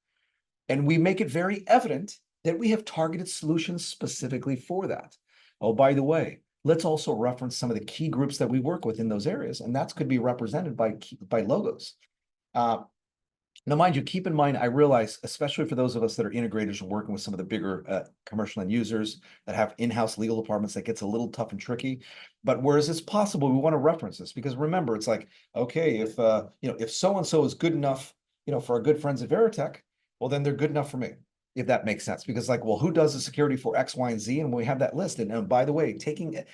And we make it very evident that we have targeted solutions specifically for that. Oh, by the way, let's also reference some of the key groups that we work with in those areas, and that could be represented by logos. Now, mind you, keep in mind, I realize, especially for those of us that are integrators and working with some of the bigger commercial end users that have in-house legal departments, that gets a little tough and tricky. But whereas it's possible, we want to reference this, because remember, it's like, okay, if so-and-so is good enough, for our good friends at Veritech, well, then they're good enough for me. if that makes sense. Because like, well, who does the security for X, Y, and Z? And we have that listed. And by the way, taking,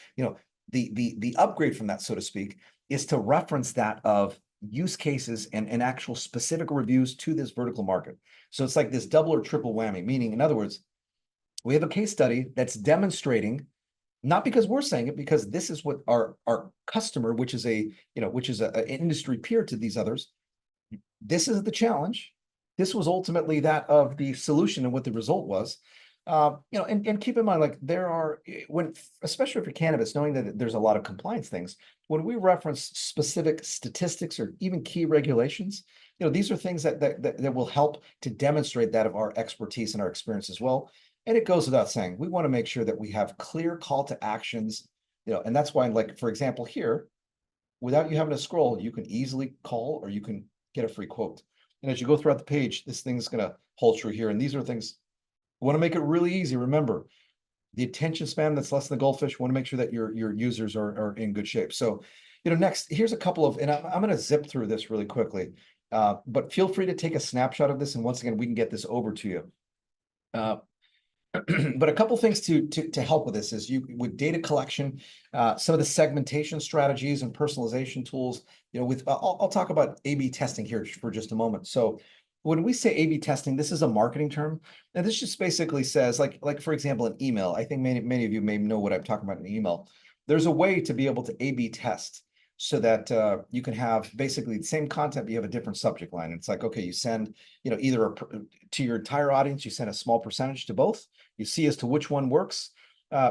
the upgrade from that, so to speak, is to reference that of use cases and actual specific reviews to this vertical market. So it's like this double or triple whammy, meaning, in other words, we have a case study that's demonstrating, not because we're saying it, because this is what our customer, which is an industry peer to these others, this is the challenge. This was ultimately that of the solution and what the result was. And keep in mind, like there are, especially for cannabis, knowing that there's a lot of compliance things, when we reference specific statistics or even key regulations, these are things that will help to demonstrate that of our expertise and our experience as well. And it goes without saying, we want to make sure that we have clear call to actions, and that's why, like, for example, here, without you having to scroll, you can easily call or you can get a free quote. And as you go throughout the page, this thing's going to hold true here. And these are things we want to make it really easy. Remember, the attention span that's less than the goldfish. We want to make sure that your users are in good shape. So, next, here's a couple of, and I'm going to zip through this really quickly, but feel free to take a snapshot of this. And once again, we can get this over to you. But a couple things to help with this is with data collection, some of the segmentation strategies and personalization tools. I'll talk about A/B testing here for just a moment. So when we say A/B testing, this is a marketing term, and this just basically says, like for example, an email. I think many of you may know what I'm talking about in email. There's a way to be able to A/B test so that you can have basically the same content, but you have a different subject line. It's like, okay, you send, either to your entire audience, you send a small percentage to both. You see as to which one works,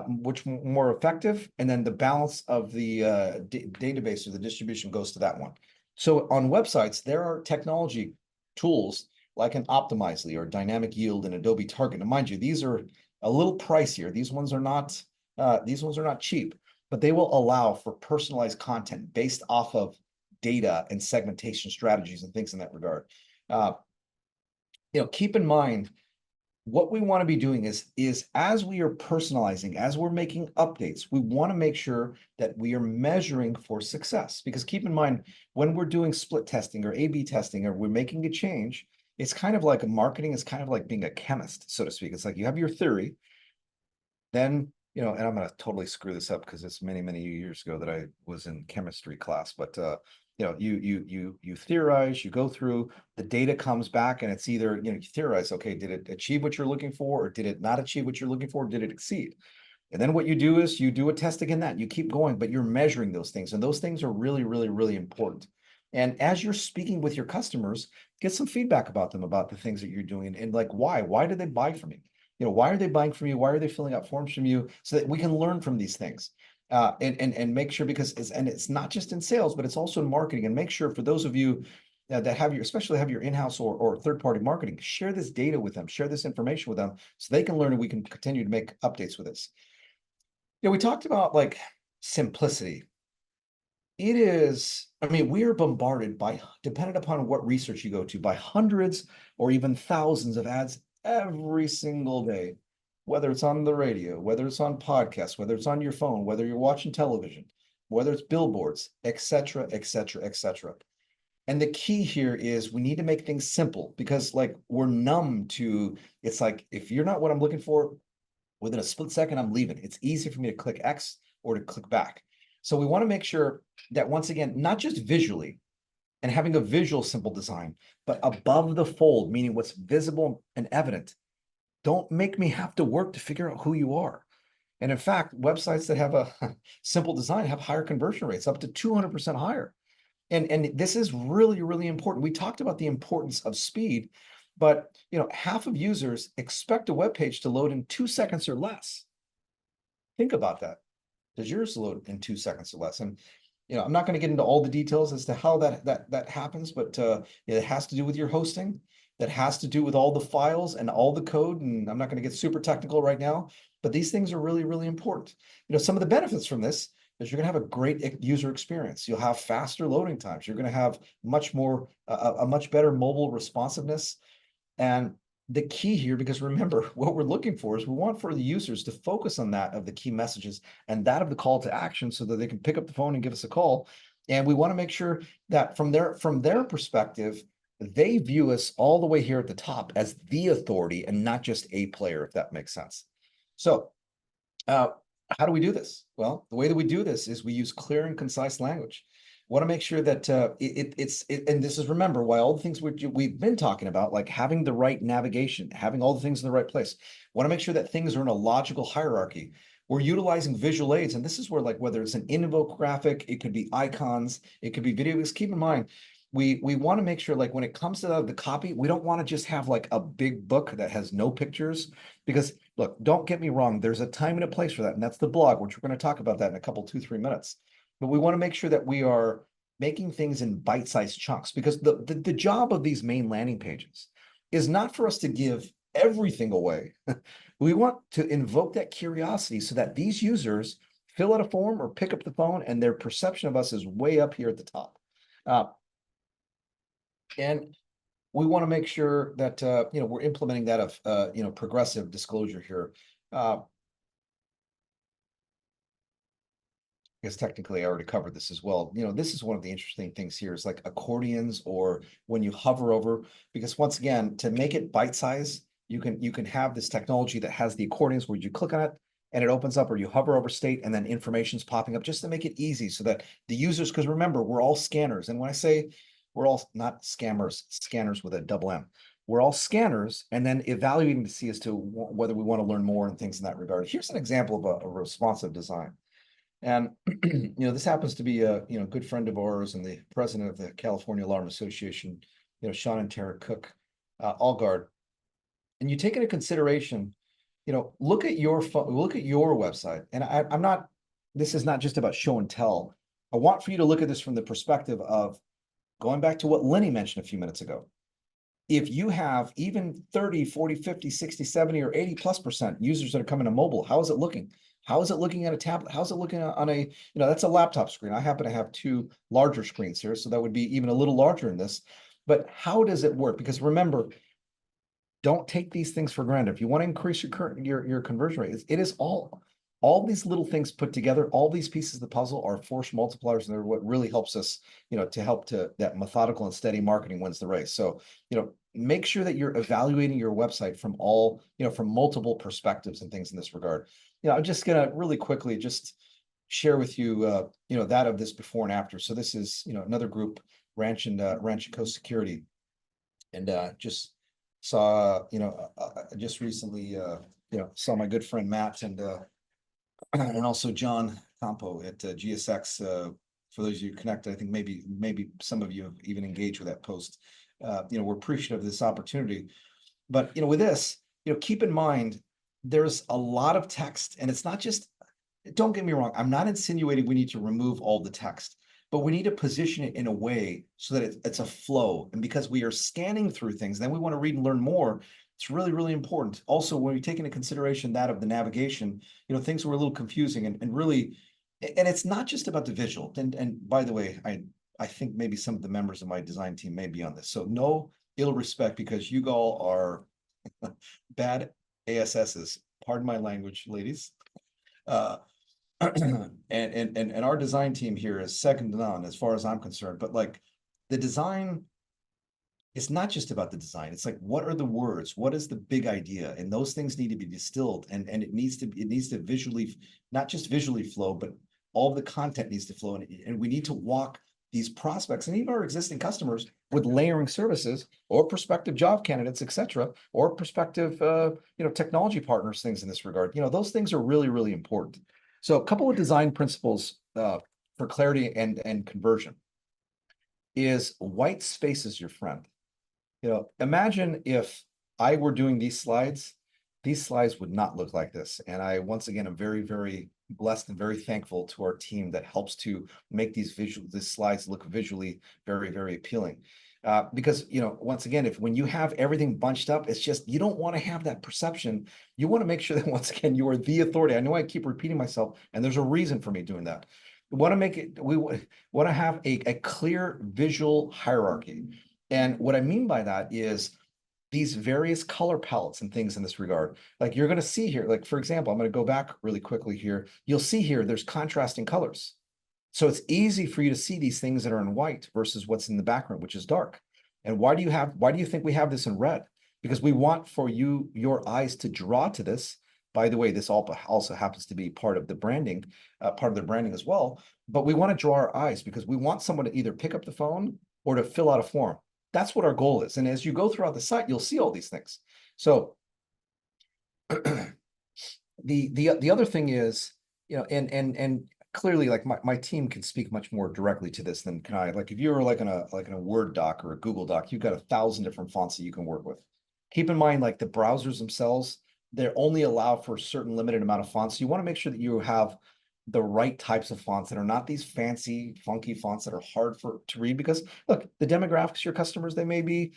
which more effective, and then the balance of the database or the distribution goes to that one. So on websites, there are technology tools like an Optimizely or Dynamic Yield and Adobe Target. And mind you, these are a little pricier. These ones are not cheap, but they will allow for personalized content based off of data and segmentation strategies and things in that regard. Keep in mind, what we want to be doing is as we are personalizing, as we're making updates, we want to make sure that we are measuring for success. Because keep in mind, when we're doing split testing or A/B testing, or we're making a change, it's kind of like marketing is kind of like being a chemist, so to speak. It's like you have your theory, then, and I'm going to totally screw this up because it's many, many years ago that I was in chemistry class, but you theorize, you go through, the data comes back, and it's either, you theorize, okay, did it achieve what you're looking for, or did it not achieve what you're looking for, or did it exceed? And then what you do is you do a test again, that you keep going, but you're measuring those things, and those things are really, really, really important. And as you're speaking with your customers, get some feedback about them, about the things that you're doing, and like, why did they buy from you? Why are they buying from you? Why are they filling out forms from you? So that we can learn from these things. And make sure, because it's not just in sales, but it's also in marketing. And make sure, for those of you that especially have your in-house or third-party marketing, share this data with them, share this information with them, so they can learn and we can continue to make updates with this. We talked about like simplicity. It is, we are bombarded by, dependent upon what research you go to, by hundreds or even thousands of ads every single day, whether it's on the radio, whether it's on podcasts, whether it's on your phone, whether you're watching television, whether it's billboards, etc., etc., etc. And the key here is we need to make things simple, because like we're numb to, it's like, if you're not what I'm looking for, within a split second, I'm leaving. It's easy for me to click X or to click back. So we want to make sure that, once again, not just visually and having a visual simple design, but above the fold, meaning what's visible and evident. Don't make me have to work to figure out who you are. And in fact, websites that have a simple design have higher conversion rates, up to 200% higher. And this is really, really important. We talked about the importance of speed, but half of users expect a web page to load in 2 seconds or less. Think about that. Does yours load in 2 seconds or less? And I'm not going to get into all the details as to how that happens, but it has to do with your hosting. That has to do with all the files and all the code. And I'm not going to get super technical right now, but these things are really, really important. Some of the benefits from this is you're going to have a great user experience. You'll have faster loading times. You're going to have much more, a much better mobile responsiveness. And the key here, because remember, what we're looking for is we want for the users to focus on that of the key messages and that of the call to action, so that they can pick up the phone and give us a call. And we want to make sure that from their perspective, they view us all the way here at the top as the authority and not just a player, if that makes sense. So uh, how do we do this? Well, the way that we do this is we use clear and concise language. Want to make sure that and this is, remember, why all the things we've been talking about, like having the right navigation, having all the things in the right place. Want to make sure that things are in a logical hierarchy. We're utilizing visual aids, and this is where, like, whether it's an infographic, it could be icons, it could be videos. Keep in mind, we want to make sure, like, when it comes to the copy, we don't want to just have like a big book that has no pictures, because look, don't get me wrong, there's a time and a place for that, and that's the blog, which we're going to talk about that in a couple, 2-3 minutes. But we want to make sure that we are making things in bite-sized chunks, because the job of these main landing pages is not for us to give everything away. We want to invoke that curiosity so that these users fill out a form or pick up the phone and their perception of us is way up here at the top. And we want to make sure that we're implementing that of progressive disclosure here. Because technically I already covered this as well. This is one of the interesting things here is like accordions, or when you hover over, because once again, to make it bite size, you can have this technology that has the accordions where you click on it and it opens up, or you hover over state and then information's popping up, just to make it easy so that the users, because remember, we're all scanners. And when I say we're all not scammers, scanners with a double M. We're all scanners, and then evaluating to see as to whether we want to learn more and things in that regard. Here's an example of a responsive design. And this happens to be a good friend of ours and the president of the California Alarm Association, Sean and Tara Cook, Allgard. And you take into consideration, look at your website. And I'm not. This is not just about show and tell. I want for you to look at this from the perspective of going back to what Lenny mentioned a few minutes ago. If you have even 30, 40, 50, 60, 70, or 80+% users that are coming to mobile, how is it looking? How is it looking at a tablet? How's it looking on a, that's a laptop screen. I happen to have 2 larger screens here, so that would be even a little larger in this. But how does it work? Because remember, don't take these things for granted. If you want to increase your conversion rate, it is all these little things put together, all these pieces of the puzzle are force multipliers, and they're what really helps us, to help to that methodical and steady marketing wins the race. So, make sure that you're evaluating your website from from multiple perspectives and things in this regard. I'm just gonna really quickly just share with you, that of this before and after. So this is, another group, Ranch and Coast Security, and just saw, just recently, saw my good friend Matt and also John Campo at GSX. For those of you connected, I think maybe some of you have even engaged with that post. We're appreciative of this opportunity, but with this, keep in mind there's a lot of text, and it's not just. Don't get me wrong, I'm not insinuating we need to remove all the text, but we need to position it in a way so that it's a flow. And because we are scanning through things, then we want to read and learn more. It's really, really important. Also, when we take into consideration that of the navigation, things were a little confusing and really, and it's not just about the visual. And by the way, I think maybe some of the members of my design team may be on this. So no ill respect, because you all are bad ASSs. Pardon my language, ladies. And our design team here is second to none as far as I'm concerned. But like the design, it's not just about the design. It's like, what are the words? What is the big idea? And those things need to be distilled, and it needs to visually, not just visually flow, but all the content needs to flow. And we need to walk these prospects and even our existing customers with layering services, or prospective job candidates, etc., or prospective technology partners, things in this regard. Those things are really, really important. So a couple of design principles for clarity and conversion is white space is your friend. Imagine if I were doing these slides would not look like this. And I, once again, am very, very blessed and very thankful to our team that helps to make these slides look visually very, very appealing. Because, once again, when you have everything bunched up, it's just, you don't want to have that perception. You want to make sure that, once again, you are the authority. I know I keep repeating myself, and there's a reason for me doing that. We want to have a clear visual hierarchy. And what I mean by that is these various color palettes and things in this regard. Like you're going to see here, like, for example, I'm going to go back really quickly here. You'll see here, there's contrasting colors. So it's easy for you to see these things that are in white versus what's in the background, which is dark. And why do you think we have this in red? Because we want for your eyes to draw to this. By the way, this also happens to be part of the branding, part of their branding as well. But we want to draw our eyes because we want someone to either pick up the phone or to fill out a form. That's what our goal is. And as you go throughout the site, you'll see all these things. So the other thing is, and clearly, like my team can speak much more directly to this than can I. Like if you're like in a Word doc or a Google Doc, you've got 1,000 different fonts that you can work with. Keep in mind, like the browsers themselves, they only allow for a certain limited amount of fonts. So you want to make sure that you have the right types of fonts that are not these fancy, funky fonts that are hard to read. Because look, the demographics of your customers, they may be,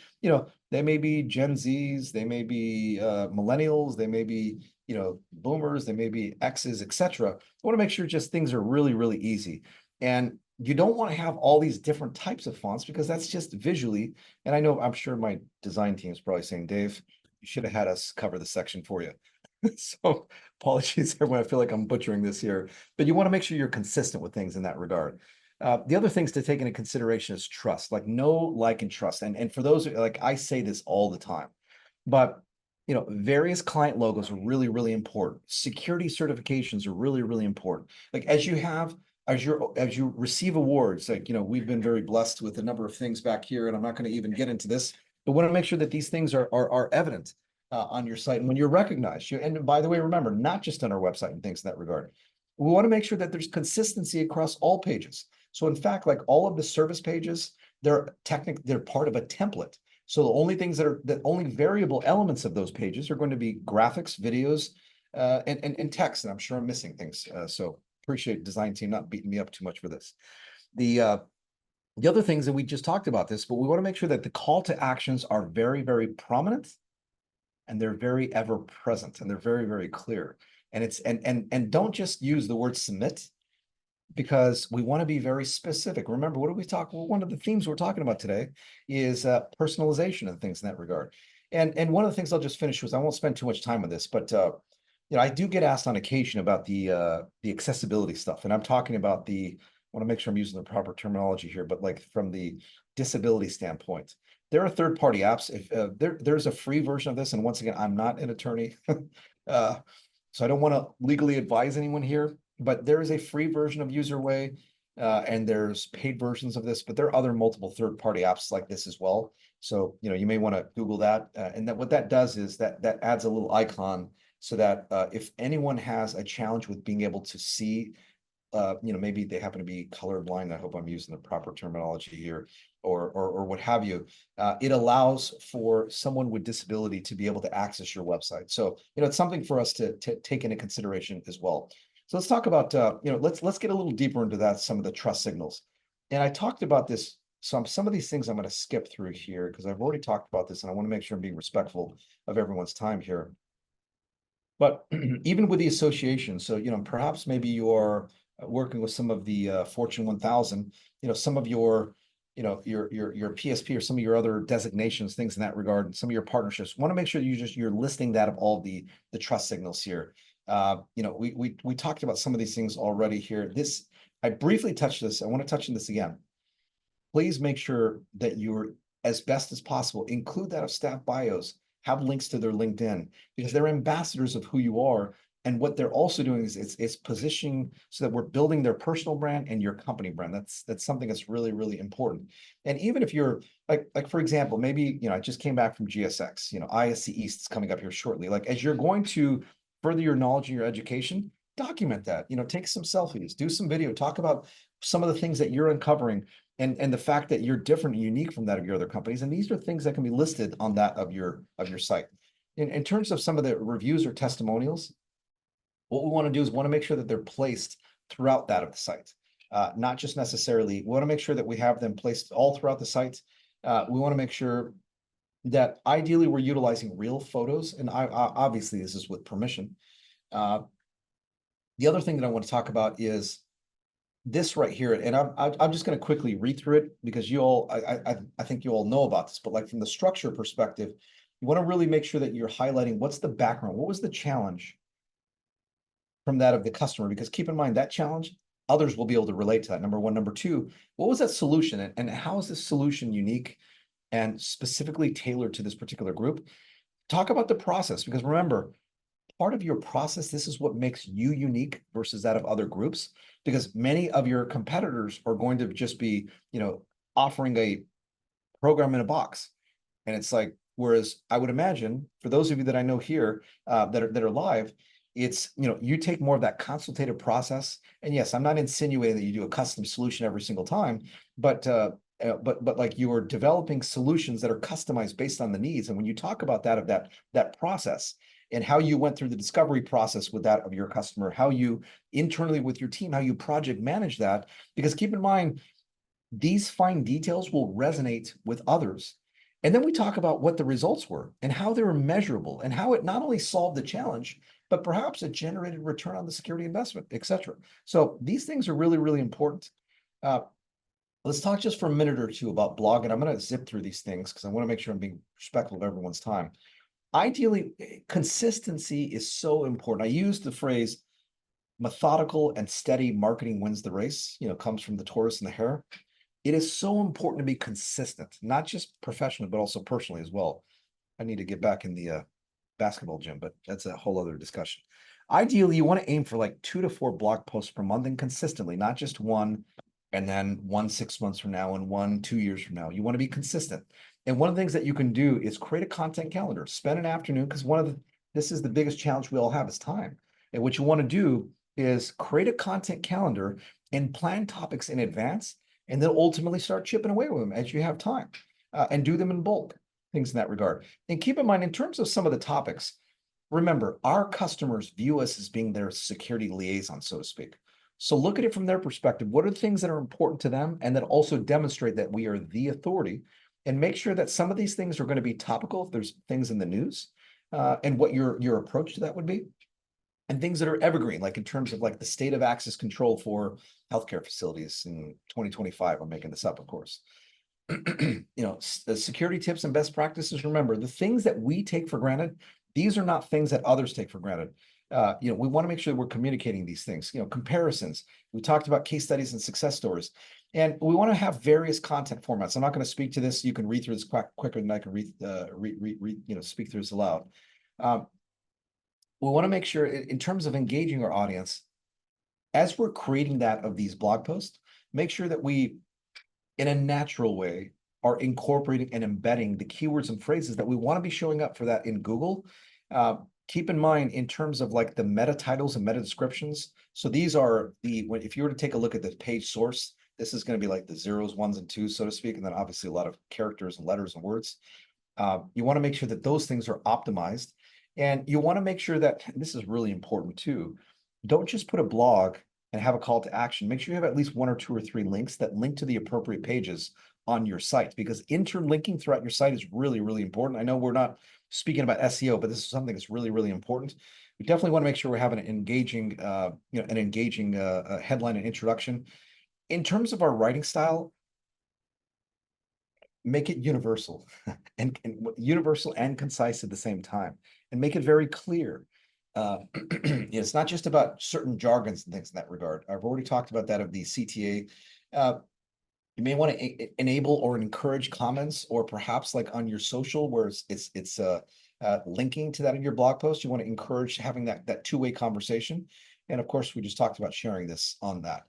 they may be Gen Zs, they may be millennials, they may be, boomers, they may be X's, etc. I want to make sure just things are really, really easy. And you don't want to have all these different types of fonts because that's just visually. And I know, I'm sure my design team is probably saying, Dave, you should have had us cover the section for you. So apologies, everyone. I feel like I'm butchering this here, but you want to make sure you're consistent with things in that regard. The other things to take into consideration is trust, like know, like, and trust. And for those, like I say this all the time, but various client logos are really, really important. Security certifications are really, really important. Like as you receive awards, like, we've been very blessed with a number of things back here, and I'm not going to even get into this, but want to make sure that these things are evident on your site. And when you're recognized, and by the way, remember, not just on our website and things in that regard, we want to make sure that there's consistency across all pages. So in fact, like all of the service pages, they're part of a template. So the only things the only variable elements of those pages are going to be graphics, videos, and text. And I'm sure I'm missing things. So appreciate design team not beating me up too much for this. The other things that we just talked about this, but we want to make sure that the call to actions are very, very prominent, and they're very ever present, and they're very, very clear. And it's and don't just use the word submit, because we want to be very specific. Remember, what do we talk? Well, one of the themes we're talking about today is personalization and things in that regard. And one of the things I'll just finish with, I won't spend too much time on this, but I do get asked on occasion about the accessibility stuff, and I'm talking about I want to make sure I'm using the proper terminology here, but like from the disability standpoint, there are third-party apps. If there's a free version of this, and once again, I'm not an attorney, so I don't want to legally advise anyone here, but there is a free version of UserWay, and there's paid versions of this, but there are other multiple third-party apps like this as well. So, you may want to Google that. And what that does is that adds a little icon so that if anyone has a challenge with being able to see, maybe they happen to be colorblind. I hope I'm using the proper terminology here, or what have you. It allows for someone with disability to be able to access your website. So, it's something for us to take into consideration as well. So let's talk about, let's get a little deeper into that, some of the trust signals. And I talked about this. Some of these things I'm going to skip through here because I've already talked about this, and I want to make sure I'm being respectful of everyone's time here. But even with the association, so, perhaps maybe you're working with some of the Fortune 1000, some of your PSP or some of your other designations, things in that regard, and some of your partnerships. Want to make sure you're listing that of all the trust signals here. We talked about some of these things already here. I briefly touched this. I want to touch on this again. Please make sure that you're, as best as possible, include that of staff bios, have links to their LinkedIn, because they're ambassadors of who you are. And what they're also doing is it's positioning so that we're building their personal brand and your company brand. That's something that's really, really important. And even if you're like for example, maybe, I just came back from GSX, ISC East is coming up here shortly. Like as you're going to further your knowledge and your education, document that, take some selfies, do some video, talk about some of the things that you're uncovering, and the fact that you're different and unique from that of your other companies. And these are things that can be listed on that of your site. In terms of some of the reviews or testimonials, what we want to do is want to make sure that they're placed throughout that of the site. Not just necessarily, we want to make sure that we have them placed all throughout the site. We want to make sure that ideally we're utilizing real photos, and obviously this is with permission. The other thing that I want to talk about is this right here, and I'm just going to quickly read through it because I think you all know about this, but like from the structure perspective, you want to really make sure that you're highlighting what's the background, what was the challenge from that of the customer, because keep in mind that challenge, others will be able to relate to that. Number one. Number two, what was that solution, and how is this solution unique and specifically tailored to this particular group. Talk about the process, because remember, part of your process, this is what makes you unique versus that of other groups, because many of your competitors are going to just be, offering a program in a box. And it's like, whereas I would imagine for those of you that I know here that are live, it's, you take more of that consultative process. And yes, I'm not insinuating that you do a custom solution every single time, but like you are developing solutions that are customized based on the needs. And when you talk about that process and how you went through the discovery process with that of your customer, how you internally with your team, how you project manage that, because keep in mind, these fine details will resonate with others. And then we talk about what the results were and how they were measurable and how it not only solved the challenge, but perhaps it generated return on the security investment, et cetera. So these things are really, really important. Let's talk just for a minute or two about blogging. I'm going to zip through these things because I want to make sure I'm being respectful of everyone's time. Ideally, consistency is so important. I use the phrase methodical and steady marketing wins the race, comes from the tortoise and the hare. It is so important to be consistent, not just professionally, but also personally as well. I need to get back in the basketball gym, but that's a whole other discussion. Ideally, you want to aim for like 2 to 4 blog posts per month and consistently, not just one and then 1 6 months from now and 1 2 years from now. You want to be consistent. And one of the things that you can do is create a content calendar. Spend an afternoon, because this is the biggest challenge we all have is time. And what you want to do is create a content calendar and plan topics in advance, and then ultimately start chipping away with them as you have time, and do them in bulk, things in that regard. And keep in mind, in terms of some of the topics, remember, our customers view us as being their security liaison, so to speak. So look at it from their perspective. What are the things that are important to them? And then also demonstrate that we are the authority, and make sure that some of these things are going to be topical if there's things in the news, and what your approach to that would be. And things that are evergreen, like in terms of like the state of access control for healthcare facilities in 2025. I'm making this up, of course. The security tips and best practices. Remember, the things that we take for granted, these are not things that others take for granted. We want to make sure that we're communicating these things. Comparisons. We talked about case studies and success stories, and we want to have various content formats. I'm not going to speak to this. You can read through this quicker than I can speak through this aloud. We want to make sure in terms of engaging our audience, as we're creating that of these blog posts, make sure that we, in a natural way, are incorporating and embedding the keywords and phrases that we want to be showing up for that in Google. Keep in mind, in terms of like the meta titles and meta descriptions. So these are if you were to take a look at the page source, this is going to be like the 0s, 1s, and 2s, so to speak. And then obviously a lot of characters and letters and words. You want to make sure that those things are optimized. And you want to make sure that, this is really important too, don't just put a blog and have a call to action. Make sure you have at least 1 or 2 or 3 links that link to the appropriate pages on your site, because interlinking throughout your site is really, really important. I know we're not speaking about SEO, but this is something that's really, really important. We definitely want to make sure we're having an engaging headline and introduction. In terms of our writing style, make it universal and universal and concise at the same time, and make it very clear. It's not just about certain jargons and things in that regard. I've already talked about that of the CTA. You may want to enable or encourage comments, or perhaps like on your social where it's linking to that in your blog post. You want to encourage having that two-way conversation. And of course, we just talked about sharing this on that.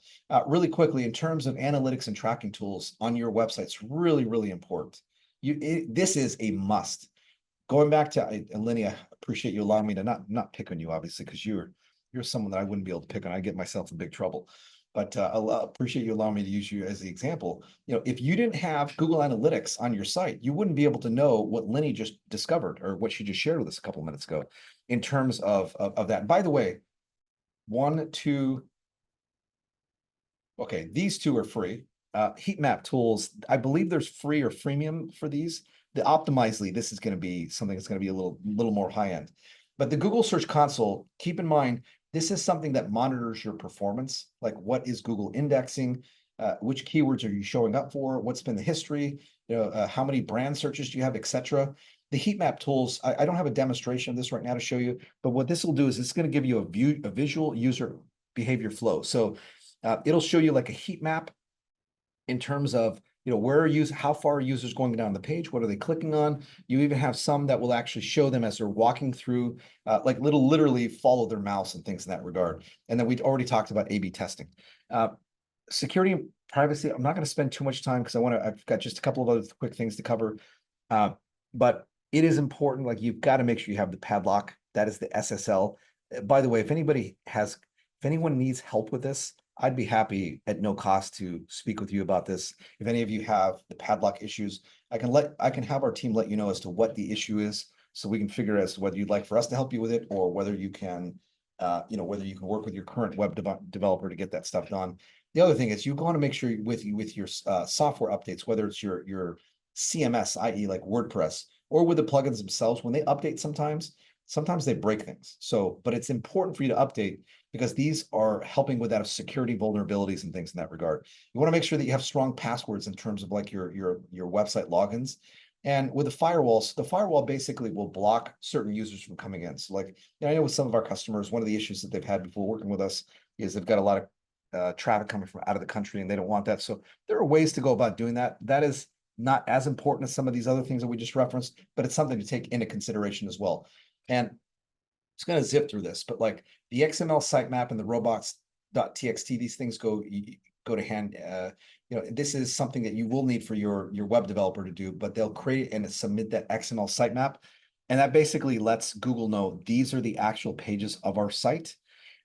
Really quickly, in terms of analytics and tracking tools on your website, it's really, really important. This is a must. Going back to, and Lenny, I appreciate you allowing me to not pick on you, obviously, because you're someone that I wouldn't be able to pick on. I get myself in big trouble. But I appreciate you allowing me to use you as the example. If you didn't have Google Analytics on your site, you wouldn't be able to know what Lenny just discovered, or what she just shared with us a couple of minutes ago, in terms of that. And by the way, 1, 2, okay, these 2 are free. Heat map tools, I believe there's free or freemium for these. The Optimizely, this is going to be something that's going to be a little more high end. But the Google Search Console, keep in mind, this is something that monitors your performance. Like, what is Google indexing? Which keywords are you showing up for? What's been the history? How many brand searches do you have, etc. The heat map tools, I don't have a demonstration of this right now to show you, but what this will do is it's going to give you a visual user behavior flow. So it'll show you like a heat map in terms of where are users, how far are users going down the page? What are they clicking on? You even have some that will actually show them as they're walking through, like literally follow their mouse and things in that regard. And then we already talked about A/B testing. Security and privacy, I'm not going to spend too much time because I've got just a couple of other quick things to cover. But it is important, like you've got to make sure you have the padlock. That is the SSL. By the way, if anyone needs help with this, I'd be happy at no cost to speak with you about this. If any of you have the padlock issues, I can have our team let you know as to what the issue is, so we can figure as to whether you'd like for us to help you with it, or whether you can, whether you can work with your current web developer to get that stuff done. The other thing is you want to make sure with your software updates, whether it's your CMS, i.e. like WordPress, or with the plugins themselves, when they update sometimes they break things. So, but it's important for you to update because these are helping with that security vulnerabilities and things in that regard. You want to make sure that you have strong passwords in terms of like your website logins. And with the firewall basically will block certain users from coming in. So like, I know with some of our customers, one of the issues that they've had before working with us is they've got a lot of traffic coming from out of the country and they don't want that. So there are ways to go about doing that. That is not as important as some of these other things that we just referenced, but it's something to take into consideration as well. And it's going to zip through this, but like the XML sitemap and the robots.txt, these things go to hand. This is something that you will need for your web developer to do, but they'll create and submit that XML sitemap. And that basically lets Google know these are the actual pages of our site.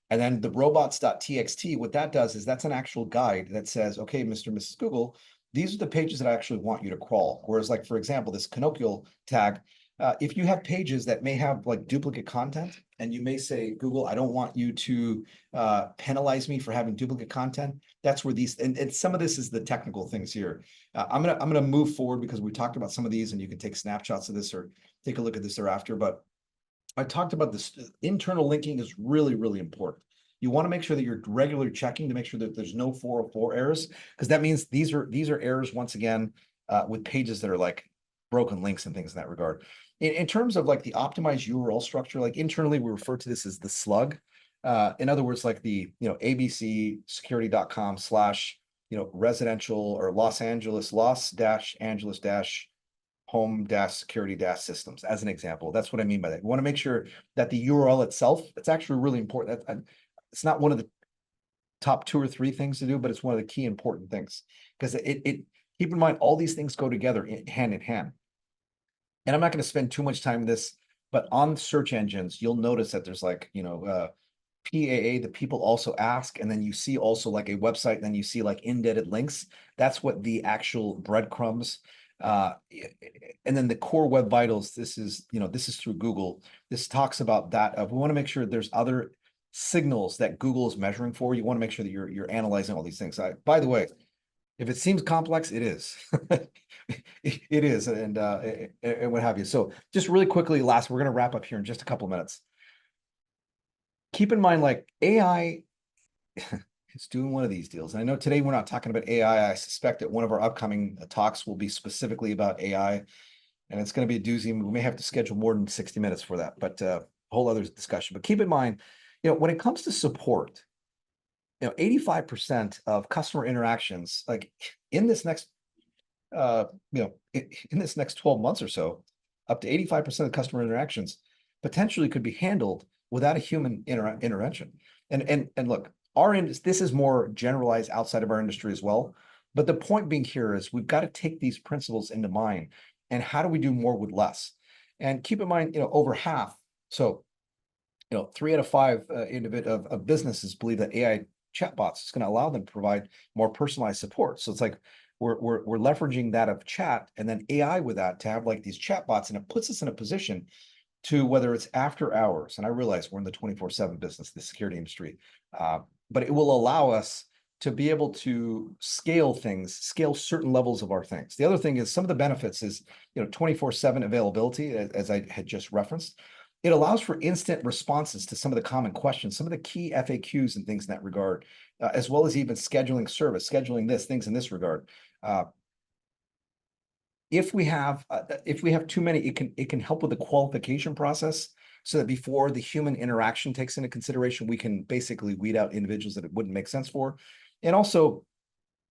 And then the robots.txt, what that does is that's an actual guide that says, okay, Mr. and Mrs. Google, these are the pages that I actually want you to crawl. Whereas like, for example, this colloquial tag, if you have pages that may have like duplicate content and you may say, Google, I don't want you to penalize me for having duplicate content. That's where these, and some of this is the technical things here. I'm gonna move forward because we talked about some of these and you can take snapshots of this or take a look at this thereafter. But I talked about this internal linking is really, really important. You want to make sure that you're regularly checking to make sure that there's no 404 errors, because that means these are errors once again with pages that are like broken links and things in that regard. In terms of like the optimized URL structure, like internally we refer to this as the slug. In other words, like the abcsecurity.com / residential or Los Angeles home security systems as an example. That's what I mean by that. You want to make sure that the URL itself, it's actually really important. It's not one of the top 2 or 3 things to do, but it's one of the key important things because it keep in mind all these things go together hand in hand. And I'm not going to spend too much time with this, but on search engines, you'll notice that there's like, PAA, the people also ask, and then you see also like a website, and then you see like indebted links. That's what the actual breadcrumbs. And then the core web vitals, this is through Google. This talks about that. We want to make sure there's other signals that Google is measuring for. You want to make sure that you're analyzing all these things. By the way, if it seems complex, it is. It is, and what have you. So just really quickly, we're going to wrap up here in just a couple of minutes. Keep in mind, like AI is doing one of these deals. And I know today we're not talking about AI. I suspect that one of our upcoming talks will be specifically about AI, and it's going to be a doozy. We may have to schedule more than 60 minutes for that, but a whole other discussion. But keep in mind, when it comes to support, 85% of customer interactions, like in this next, in this next 12 months or so, up to 85% of customer interactions potentially could be handled without a human intervention. And look, this is more generalized outside of our industry as well. But the point being here is we've got to take these principles into mind. And how do we do more with less? And keep in mind, over half. So, 3 out of 5 of businesses believe that AI chatbots is going to allow them to provide more personalized support. So it's like we're leveraging that of chat and then AI with that to have like these chatbots, and it puts us in a position to, whether it's after hours, and I realize we're in the 24/7 business, the security industry, but it will allow us to be able to scale certain levels of our things. The other thing is some of the benefits is 24/7 availability, as I had just referenced. It allows for instant responses to some of the common questions, some of the key FAQs and things in that regard, as well as even scheduling things in this regard. If we have too many, it can help with the qualification process, so that before the human interaction takes into consideration, we can basically weed out individuals that it wouldn't make sense for. And also,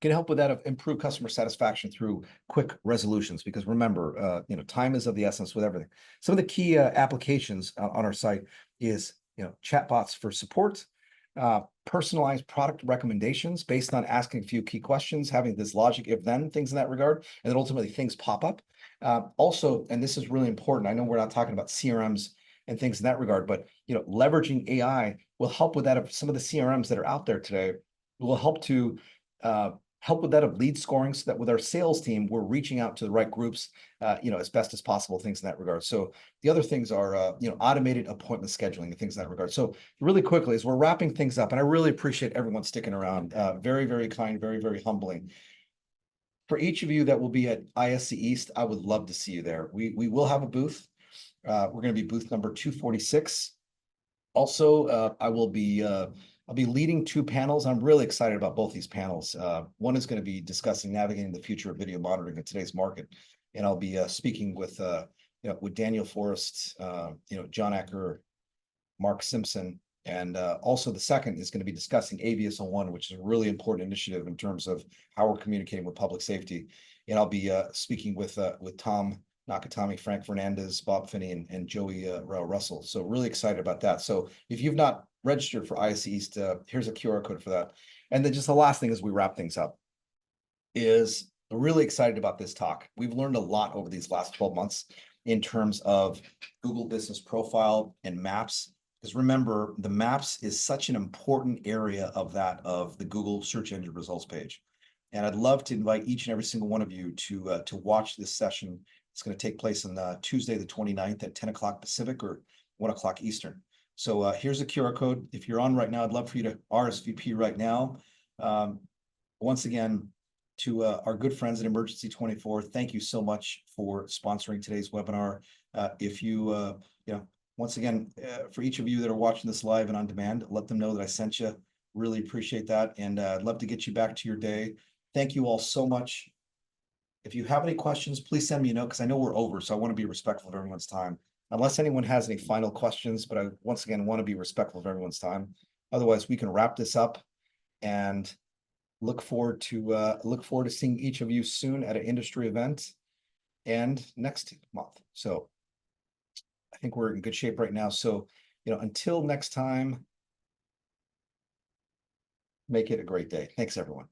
can help with that of improve customer satisfaction through quick resolutions. Because remember, time is of the essence with everything. Some of the key applications on our site is chatbots for support, personalized product recommendations based on asking a few key questions, having this logic if then things in that regard, and then ultimately things pop up. Also, and this is really important, I know we're not talking about CRMs and things in that regard, but leveraging AI will help with that of some of the CRMs that are out there today. Will help to help with that of lead scoring, so that with our sales team, we're reaching out to the right groups, as best as possible, things in that regard. So the other things are, automated appointment scheduling and things in that regard. So really quickly, as we're wrapping things up, and I really appreciate everyone sticking around, very, very kind, very, very humbling. For each of you that will be at ISC East, I would love to see you there. We will have a booth. We're going to be booth number 246. Also, I'll be leading two panels. I'm really excited about both these panels. One is going to be discussing navigating the future of video monitoring in today's market, and I'll be speaking with Daniel Forrest, John Acker, Mark Simpson, and also the second is going to be discussing AVS-01, which is a really important initiative in terms of how we're communicating with public safety. And I'll be speaking with Tom Nakatami, Frank Fernandez, Bob Finney, and Joey Russell. So really excited about that. So if you've not registered for ISC East, here's a QR code for that. And then just the last thing as we wrap things up is I'm really excited about this talk. We've learned a lot over these last 12 months in terms of Google Business Profile and Maps. Because remember, the Maps is such an important area of the Google search engine results page. And I'd love to invite each and every single one of you to watch this session. It's going to take place on Tuesday, the 29th at 10 o'clock Pacific or 1 o'clock Eastern. So here's a QR code. If you're on right now, I'd love for you to RSVP right now. Once again, to our good friends at Emergency 24, thank you so much for sponsoring today's webinar. If you, once again, for each of you that are watching this live and on demand, let them know that I sent you. Really appreciate that. And I'd love to get you back to your day. Thank you all so much. If you have any questions, please send me a note, because I know we're over, so I want to be respectful of everyone's time. Unless anyone has any final questions, but I once again want to be respectful of everyone's time. Otherwise, we can wrap this up and look forward to seeing each of you soon at an industry event and next month. So I think we're in good shape right now. So, until next time, make it a great day. Thanks, everyone.